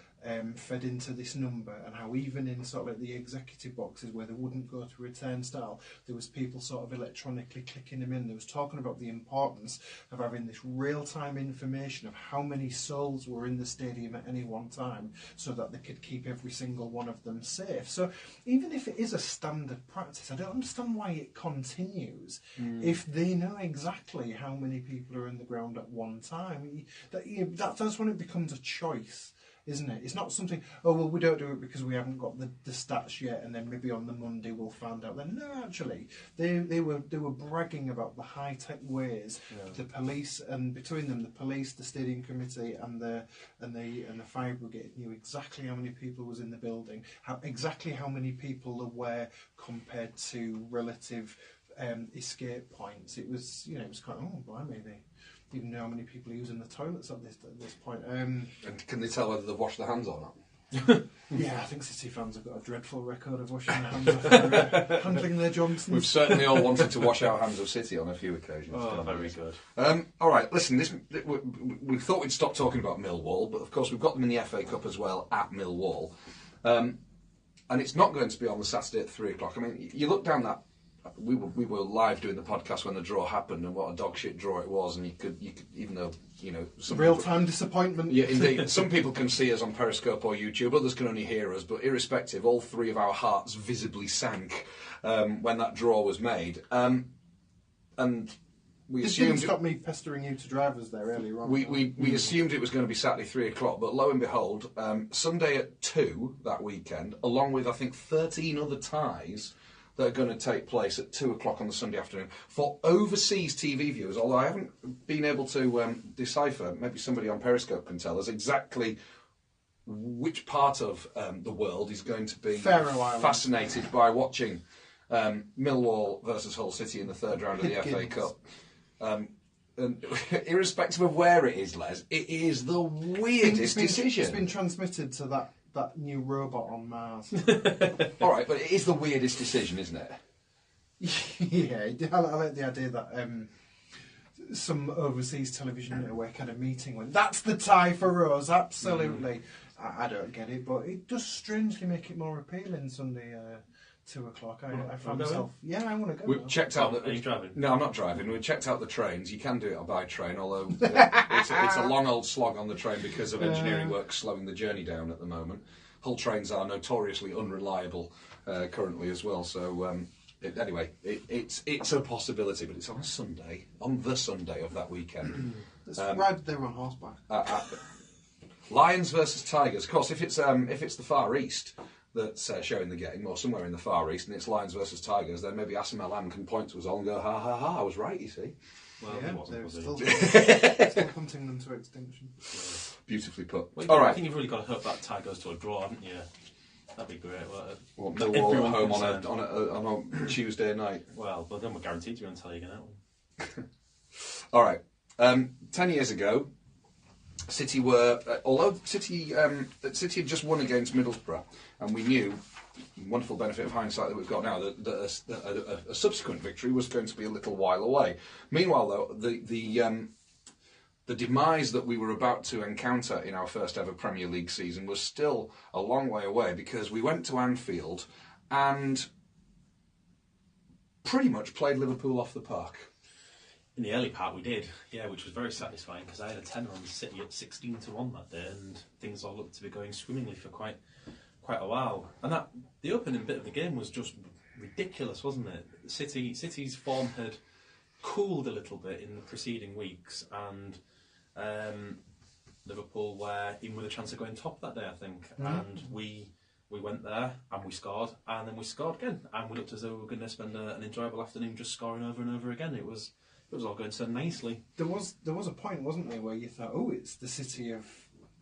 [SPEAKER 4] fed into this number, and how even in sort of the executive boxes where they wouldn't go through a turnstile, there was people sort of electronically clicking them in. They was talking about the importance of having this real-time information of how many souls were in the stadium at any one time, so that they could keep every single one of them safe. So even if it is a standard practice, I don't understand why it continues if they know exactly how many people are in the ground at one time. That's when it becomes a choice, isn't it? It's not something, we don't do it because we haven't got the stats yet, and then maybe on the Monday we'll find out. Then no, actually, they were bragging about the high tech ways the police, and between them, the police, the stadium committee, and the fire brigade knew exactly how many people was in the building, exactly how many people there were compared to relative escape points. It was, it was kind of, oh, blimey, they didn't know how many people are using the toilets at this point.
[SPEAKER 2] And can they tell whether they've washed their hands or not?
[SPEAKER 4] Yeah, I think City fans have got a dreadful record of washing their hands after handling their Johnsons.
[SPEAKER 2] We've certainly all wanted to wash our hands of City on a few occasions.
[SPEAKER 3] Oh, very good.
[SPEAKER 2] All right, listen, we thought we'd stop talking about Millwall, but of course we've got them in the FA Cup as well at Millwall. And it's not going to be on the Saturday at 3 o'clock. I mean, you look down that. We were live doing the podcast when the draw happened, and what a dog shit draw it was. And you could even though some
[SPEAKER 4] real time disappointment.
[SPEAKER 2] Yeah, indeed. Some people can see us on Periscope or YouTube, others can only hear us. But irrespective, all three of our hearts visibly sank when that draw was made. And we assumed.
[SPEAKER 4] Didn't stop me pestering you to drive us there earlier on.
[SPEAKER 2] We assumed it was going to be Saturday 3 o'clock, but lo and behold, Sunday at 2 that weekend, along with I think 13 other ties that are going to take place at 2 o'clock on the Sunday afternoon for overseas TV viewers, although I haven't been able to decipher, maybe somebody on Periscope can tell us exactly which part of the world is going to be fascinated by watching Millwall versus Hull City in the third round of the FA Cup. And irrespective of where it is, Les, it is the weirdest decision.
[SPEAKER 4] It's been transmitted to that new robot on Mars.
[SPEAKER 2] All right, but it is the weirdest decision, isn't it?
[SPEAKER 4] Yeah, I like the idea that some overseas television network had a meeting when that's the tie for us. Absolutely, I don't get it, but it does strangely make it more appealing Sunday. 2 o'clock. I found myself. Yeah, I want to go.
[SPEAKER 2] We've checked out.
[SPEAKER 3] Are you driving?
[SPEAKER 2] No, I'm not driving. We've checked out the trains. You can do it by train, although it's a long old slog on the train because of engineering work slowing the journey down at the moment. Hull trains are notoriously unreliable currently as well. So anyway, it's a possibility, but it's on a Sunday, on the Sunday of that weekend.
[SPEAKER 4] Let's ride there on horseback.
[SPEAKER 2] Lions versus Tigers. Of course, if it's the Far East that's showing the game, or somewhere in the Far East, and it's Lions versus Tigers, then maybe Asim Alam can point to us all and go, ha ha ha, I was right, you see.
[SPEAKER 3] Well,
[SPEAKER 4] yeah, they're still hunting them to extinction.
[SPEAKER 2] Beautifully put.
[SPEAKER 3] Well,
[SPEAKER 2] all right.
[SPEAKER 3] I think you've really got to hope that tie goes to a draw, haven't you? That'd be great.
[SPEAKER 2] Well, Millwall at home on a Tuesday night.
[SPEAKER 3] Well, then we're guaranteed to be on telly again, aren't we?
[SPEAKER 2] All right. 10 years ago, City were, although City had just won against Middlesbrough, and we knew, wonderful benefit of hindsight that we've got now, that a subsequent victory was going to be a little while away. Meanwhile, though, the demise that we were about to encounter in our first ever Premier League season was still a long way away, because we went to Anfield and pretty much played Liverpool off the park.
[SPEAKER 3] In the early part we did, yeah, which was very satisfying, because I had a tenner on City at 16-1 that day, and things all looked to be going swimmingly for quite a while. And the opening bit of the game was just ridiculous, wasn't it? City's form had cooled a little bit in the preceding weeks, and Liverpool were even with a chance of going top that day, I think. And we went there and we scored, and then we scored again, and we looked as though we were going to spend an enjoyable afternoon just scoring over and over again. It was all going so nicely.
[SPEAKER 4] There was a point, wasn't there, where you thought, oh, it's the City of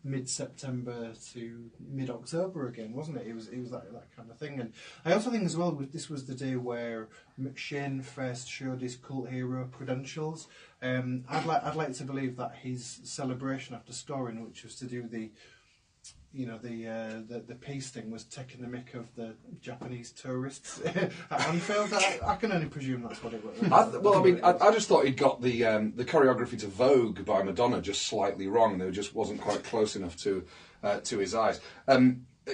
[SPEAKER 4] mid-September to mid-October again, wasn't it? It was that kind of thing. And I also think as well, this was the day where McShane first showed his cult hero credentials. I'd like to believe that his celebration after scoring, which was to do the peace thing, was taking the mick of the Japanese tourists at Anfield. I can only presume that's what it was.
[SPEAKER 2] I just thought he'd got the choreography to Vogue by Madonna just slightly wrong, and it just wasn't quite close enough to his eyes.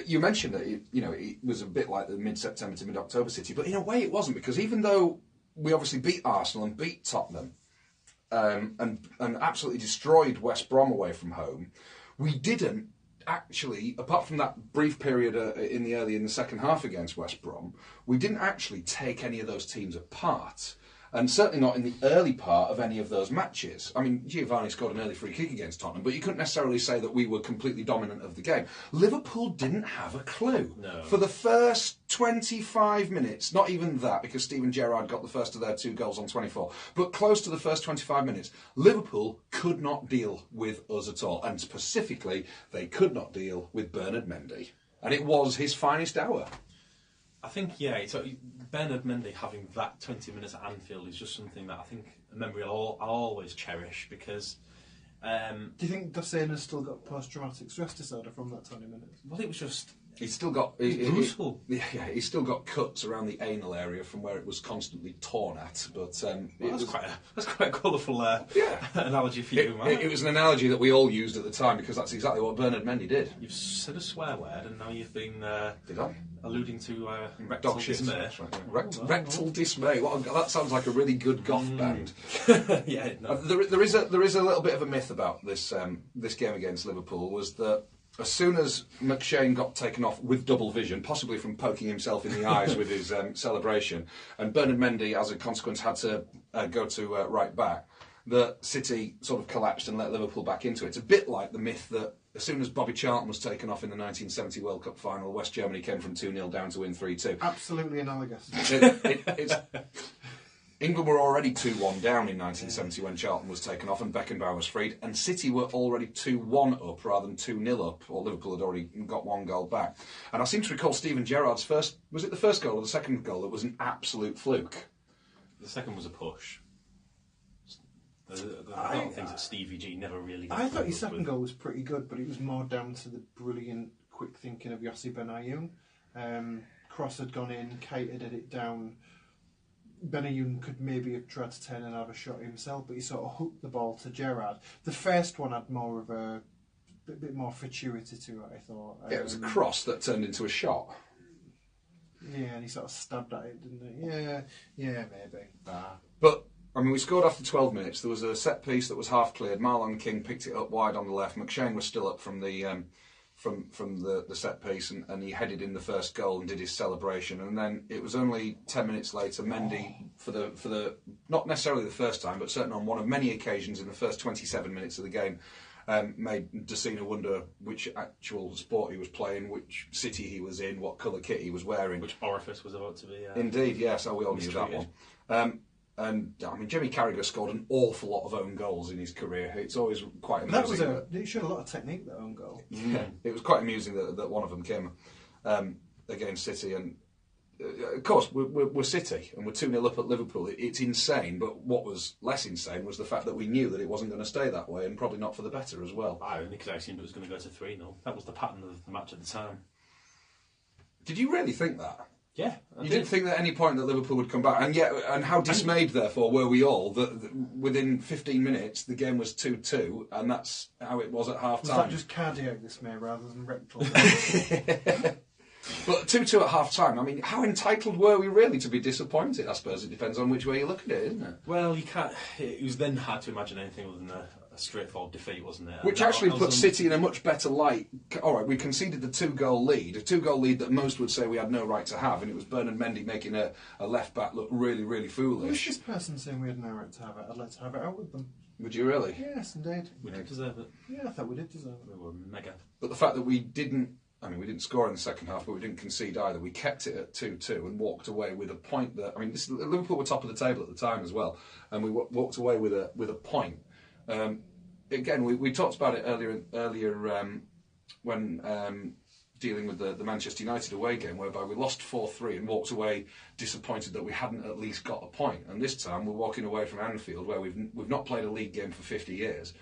[SPEAKER 2] You mentioned that it was a bit like the mid-September to mid-October City, but in a way it wasn't, because even though we obviously beat Arsenal and beat Tottenham and absolutely destroyed West Brom away from home, we didn't actually, apart from that brief period in the second half against West Brom, we didn't actually take any of those teams apart. And certainly not in the early part of any of those matches. I mean, Giovanni scored an early free kick against Tottenham, but you couldn't necessarily say that we were completely dominant of the game. Liverpool didn't have a clue.
[SPEAKER 3] No.
[SPEAKER 2] For the first 25 minutes, not even that, because Steven Gerrard got the first of their 2 goals on 24, but close to the first 25 minutes, Liverpool could not deal with us at all. And specifically, they could not deal with Bernard Mendy. And it was his finest hour.
[SPEAKER 3] I think, Bernard Mendy having that 20 minutes at Anfield is just something that I think a memory I'll always cherish, because...
[SPEAKER 4] do you think Dossena's still got post-traumatic stress disorder from that 20 minutes?
[SPEAKER 3] Well, it was just...
[SPEAKER 2] He's still got...
[SPEAKER 3] brutal.
[SPEAKER 2] He's still got cuts around the anal area from where it was constantly torn at, but...
[SPEAKER 3] that's quite a colourful analogy for you, man.
[SPEAKER 2] It was an analogy that we all used at the time, because that's exactly what Bernard Mendy did.
[SPEAKER 3] You've said a swear word, and now you've been...
[SPEAKER 2] Did I?
[SPEAKER 3] Alluding to rectal dismay.
[SPEAKER 2] Right, yeah. Rectal dismay. That sounds like a really good goth band.
[SPEAKER 3] Yeah. No.
[SPEAKER 2] There is a little bit of a myth about this game against Liverpool, was that as soon as McShane got taken off with double vision, possibly from poking himself in the eyes with his celebration, and Bernard Mendy, as a consequence, had to go to right back, that City sort of collapsed and let Liverpool back into it. It's a bit like the myth that as soon as Bobby Charlton was taken off in the 1970 World Cup final, West Germany came from 2-0 down to win 3-2.
[SPEAKER 4] Absolutely analogous.
[SPEAKER 2] England were already 2-1 down in 1970 when Charlton was taken off and Beckenbauer was freed, and City were already 2-1 up rather than 2-0 up, or Liverpool had already got one goal back. And I seem to recall Steven Gerrard's was it the first goal or the second goal that was an absolute fluke?
[SPEAKER 3] The second was a push. I don't think that Stevie G never really...
[SPEAKER 4] I thought his second goal was pretty good, but it was more down to the brilliant quick thinking of Yossi Benayoun. Cross had gone in, Kate had it down. Benayoun could maybe have tried to turn and have a shot himself, but he sort of hooked the ball to Gerrard. The first one had more of a bit more fortuity to it, I thought.
[SPEAKER 2] Yeah, it was a cross that turned into a shot.
[SPEAKER 4] Yeah, and he sort of stabbed at it, didn't he? Yeah, maybe.
[SPEAKER 2] But... I mean, we scored after 12 minutes. There was a set piece that was half cleared. Marlon King picked it up wide on the left. McShane was still up from the set piece, and he headed in the first goal and did his celebration. And then it was only 10 minutes later, Mendy, for the not necessarily the first time, but certainly on one of many occasions in the first 27 minutes of the game, made Dossena wonder which actual sport he was playing, which city he was in, what colour kit he was wearing,
[SPEAKER 3] which orifice was about to be.
[SPEAKER 2] Indeed, yes, we all knew that one. And I mean, Jimmy Carragher scored an awful lot of own goals in his career. It's always quite amusing.
[SPEAKER 4] It showed a lot of technique, that own goal.
[SPEAKER 2] Yeah, it was quite amusing that one of them came against City. And of course, we're City and we're 2-0 up at Liverpool. It's insane, but what was less insane was the fact that we knew that it wasn't going to stay that way, and probably not for the better as well.
[SPEAKER 3] Only because I assumed it was going to go to 3-0. That was the pattern of the match at the time.
[SPEAKER 2] Did you really think that?
[SPEAKER 3] Yeah,
[SPEAKER 2] you didn't think at any point that Liverpool would come back, and how dismayed therefore were we all that within 15 minutes the game was 2-2, and that's how it was at half time.
[SPEAKER 4] Was that just cardiac dismay rather than rectal?
[SPEAKER 2] But 2-2 at half time. I mean, how entitled were we really to be disappointed? I suppose it depends on which way you look at it, isn't it?
[SPEAKER 3] Well, you can't. It was then hard to imagine anything other than a straightforward defeat, wasn't it?
[SPEAKER 2] Which actually puts City in a much better light. All right, we conceded the 2-goal lead, a 2-goal lead that most would say we had no right to have, and it was Bernard Mendy making a left back look really, really foolish.
[SPEAKER 4] Who's this person saying we had no right to have it? I'd like to have it out with them.
[SPEAKER 2] Would you really?
[SPEAKER 4] Yes, indeed.
[SPEAKER 3] We did deserve it.
[SPEAKER 4] Yeah, I thought we did deserve it.
[SPEAKER 3] We were mega.
[SPEAKER 2] But the fact that we didn't score in the second half, but we didn't concede either. We kept it at 2-2 and walked away with a point that... I mean, Liverpool were top of the table at the time as well, and we walked away with a point. Again, we talked about it earlier when dealing with the Manchester United away game, whereby we lost 4-3 and walked away disappointed that we hadn't at least got a point. And this time we're walking away from Anfield, where we've not played a league game for 50 years,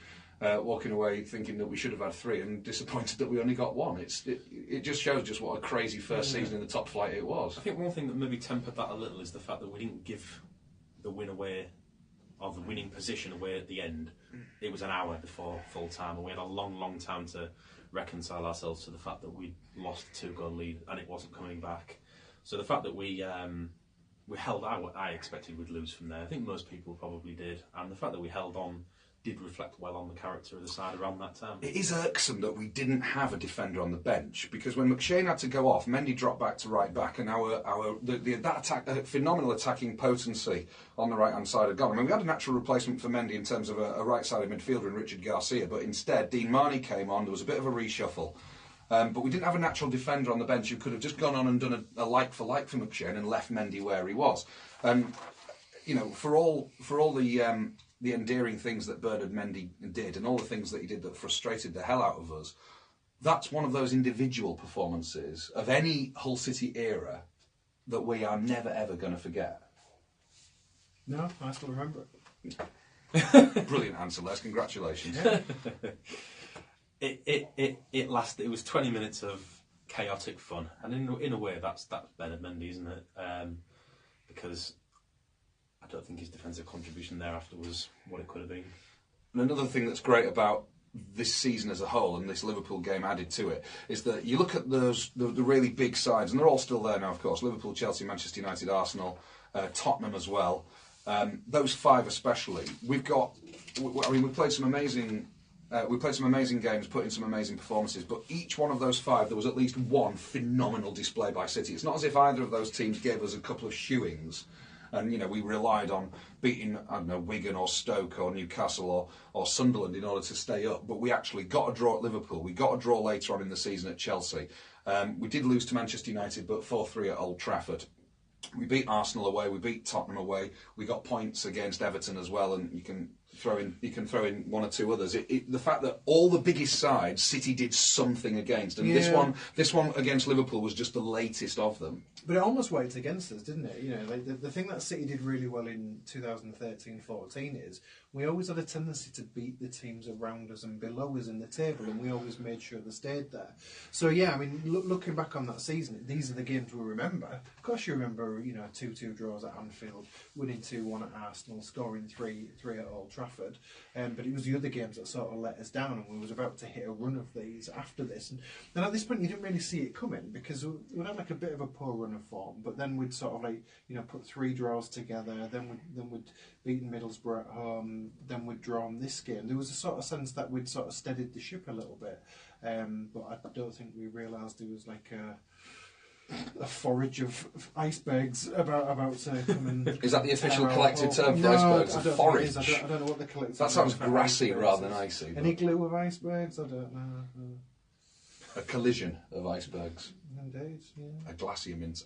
[SPEAKER 2] walking away thinking that we should have had 3 and disappointed that we only got 1. It just shows just what a crazy first season in the top flight it was.
[SPEAKER 3] I think one thing that maybe tempered that a little is the fact that we didn't give the win away, or the winning position away at the end. It was an hour before full time, and we had a long time to reconcile ourselves to the fact that we lost a 2-goal lead and it wasn't coming back. So the fact that we held out, I expected we'd lose from there. I think most people probably did, and the fact that we held on did reflect well on the character of the side around that time.
[SPEAKER 2] It is irksome that we didn't have a defender on the bench, because when McShane had to go off, Mendy dropped back to right back, and that attack, phenomenal attacking potency on the right hand side had gone. I mean, we had a natural replacement for Mendy in terms of a right sided midfielder in Richard Garcia, but instead Dean Marney came on. There was a bit of a reshuffle. But we didn't have a natural defender on the bench who could have just gone on and done a like for like for McShane and left Mendy where he was. For all the endearing things that Bernard Mendy did and all the things that he did that frustrated the hell out of us, that's one of those individual performances of any Hull City era that we are never ever going to forget?
[SPEAKER 4] No, I still remember it.
[SPEAKER 2] Brilliant answer, Les. Congratulations.
[SPEAKER 4] Yeah.
[SPEAKER 3] It lasted. It was 20 minutes of chaotic fun, and in a way, that's Bernard Mendy, isn't it? Because I don't think his defensive contribution thereafter was what it could have been.
[SPEAKER 2] And another thing that's great about this season as a whole, and this Liverpool game added to it, is that you look at the really big sides, and they're all still there now, of course. Liverpool, Chelsea, Manchester United, Arsenal, Tottenham as well. Those five especially. We played some amazing. We played some amazing games, put in some amazing performances, but each one of those five, there was at least one phenomenal display by City. It's not as if either of those teams gave us a couple of shoeings, and we relied on beating, I don't know, Wigan or Stoke or Newcastle or Sunderland in order to stay up. But we actually got a draw at Liverpool. We got a draw later on in the season at Chelsea. We did lose to Manchester United, but 4-3 at Old Trafford. We beat Arsenal away. We beat Tottenham away. We got points against Everton as well, and you can throw in one or two others. The fact that all the biggest sides, City did something against, and this one against Liverpool was just the latest of them.
[SPEAKER 4] But it almost worked against us, didn't it? The thing that City did really well in 2013-14 is we always had a tendency to beat the teams around us and below us in the table, and we always made sure they stayed there. So looking back on that season, these are the games we remember. Of course, you remember 2-2 draws at Anfield, winning 2-1 at Arsenal, scoring 3 at Old Trafford. But it was the other games that sort of let us down, and we was about to hit a run of these after this. And at this point, you didn't really see it coming because we had like a bit of a poor run of form. But then we'd sort of put 3 draws together. Then we'd beaten Middlesbrough at home. Then we'd drawn this game. There was a sort of sense that we'd sort of steadied the ship a little bit. But I don't think we realised there was like a forage of icebergs about to come and...
[SPEAKER 2] Is that the official collective term for icebergs? A forage?
[SPEAKER 4] I don't know what the collective
[SPEAKER 2] That sounds grassy
[SPEAKER 4] icebergs
[SPEAKER 2] rather than icy.
[SPEAKER 4] An igloo of icebergs? I don't know.
[SPEAKER 2] A collision of icebergs.
[SPEAKER 4] Indeed, yeah.
[SPEAKER 2] A glacier mint.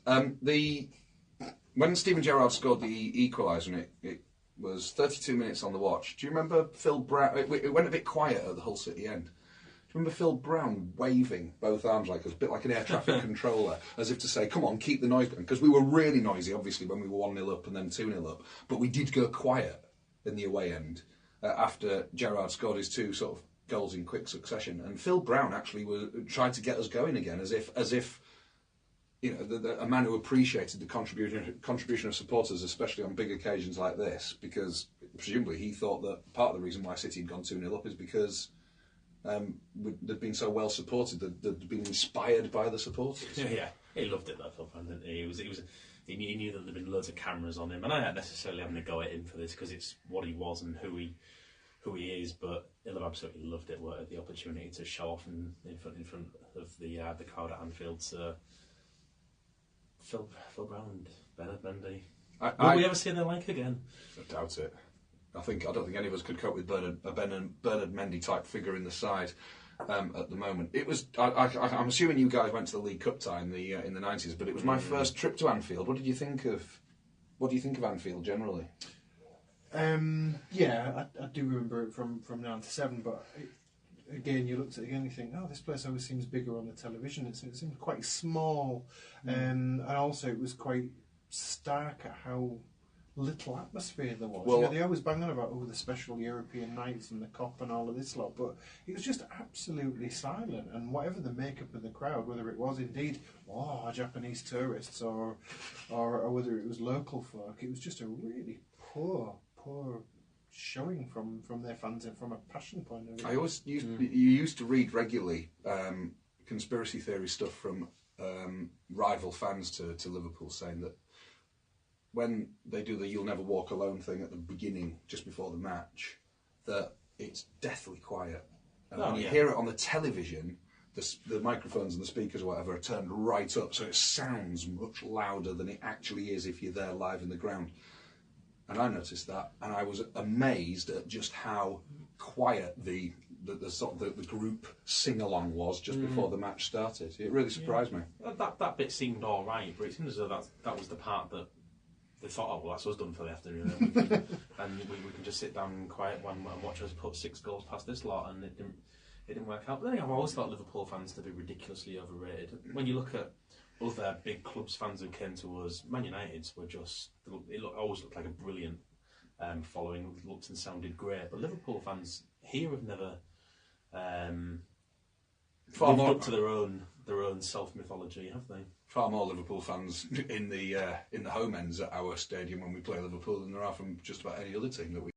[SPEAKER 2] When Steven Gerrard scored the equaliser, and it was 32 minutes on the watch, do you remember Phil Brown? It went a bit quiet at the Hull City end. Do you remember Phil Brown waving both arms like a bit like an air traffic controller, as if to say, come on, keep the noise going? Because we were really noisy, obviously, when we were 1-0 up and then 2-0 up. But we did go quiet in the away end after Gerrard scored his 2 sort of goals in quick succession. And Phil Brown actually tried to get us going again, as if a man who appreciated the contribution of supporters, especially on big occasions like this, because presumably he thought that part of the reason why City had gone 2-0 up is because they'd been so well supported, they'd been inspired by the supporters.
[SPEAKER 3] Yeah, he loved it, that Phil Brown, didn't he? He knew that there'd been loads of cameras on him, and I don't necessarily having to go at him for this because it's what he was and who he is, but he'll have absolutely loved it. The opportunity to show off in front of the crowd at Anfield. So Phil Brown and Bernard Mendy. Will we ever see their like again?
[SPEAKER 2] I doubt it. I don't think any of us could cope with Bernard Mendy type figure in the side at the moment. It was. I'm assuming you guys went to the League Cup tie in the 90s, but it was my first trip to Anfield. What did you think of Anfield generally?
[SPEAKER 4] I do remember it from 97, but again, you looked at it again, you think, this place always seems bigger on the television. It seems quite small, and also it was quite stark at how little atmosphere there was.
[SPEAKER 2] Well,
[SPEAKER 4] they always bang on about the special European nights and the COP and all of this lot, but it was just absolutely silent. And whatever the makeup of the crowd, whether it was indeed Japanese tourists or whether it was local folk, it was just a really poor showing from their fans and from a passion point of view.
[SPEAKER 2] I always used to read regularly conspiracy theory stuff from rival fans to Liverpool, saying that when they do the "You'll Never Walk Alone" thing at the beginning, just before the match, that it's deathly quiet. And when you hear it on the television, the microphones and the speakers or whatever are turned right up, so it sounds much louder than it actually is if you're there live in the ground. And I noticed that, and I was amazed at just how quiet the group sing-along was just before the match started. It really surprised me.
[SPEAKER 3] That bit seemed all right, but it seemed as though that was the part that they thought, that's us done for the afternoon, and we can just sit down and quiet and watch us put 6 goals past this lot, and it didn't work out. But then I've always thought Liverpool fans to be ridiculously overrated. When you look at other big clubs fans who came to us, Man United's were just, always looked like a brilliant following, looked and sounded great. But Liverpool fans here have never lived up to their own self mythology, have they?
[SPEAKER 2] Far more Liverpool fans in the home ends at our stadium when we play Liverpool than there are from just about any other team that we.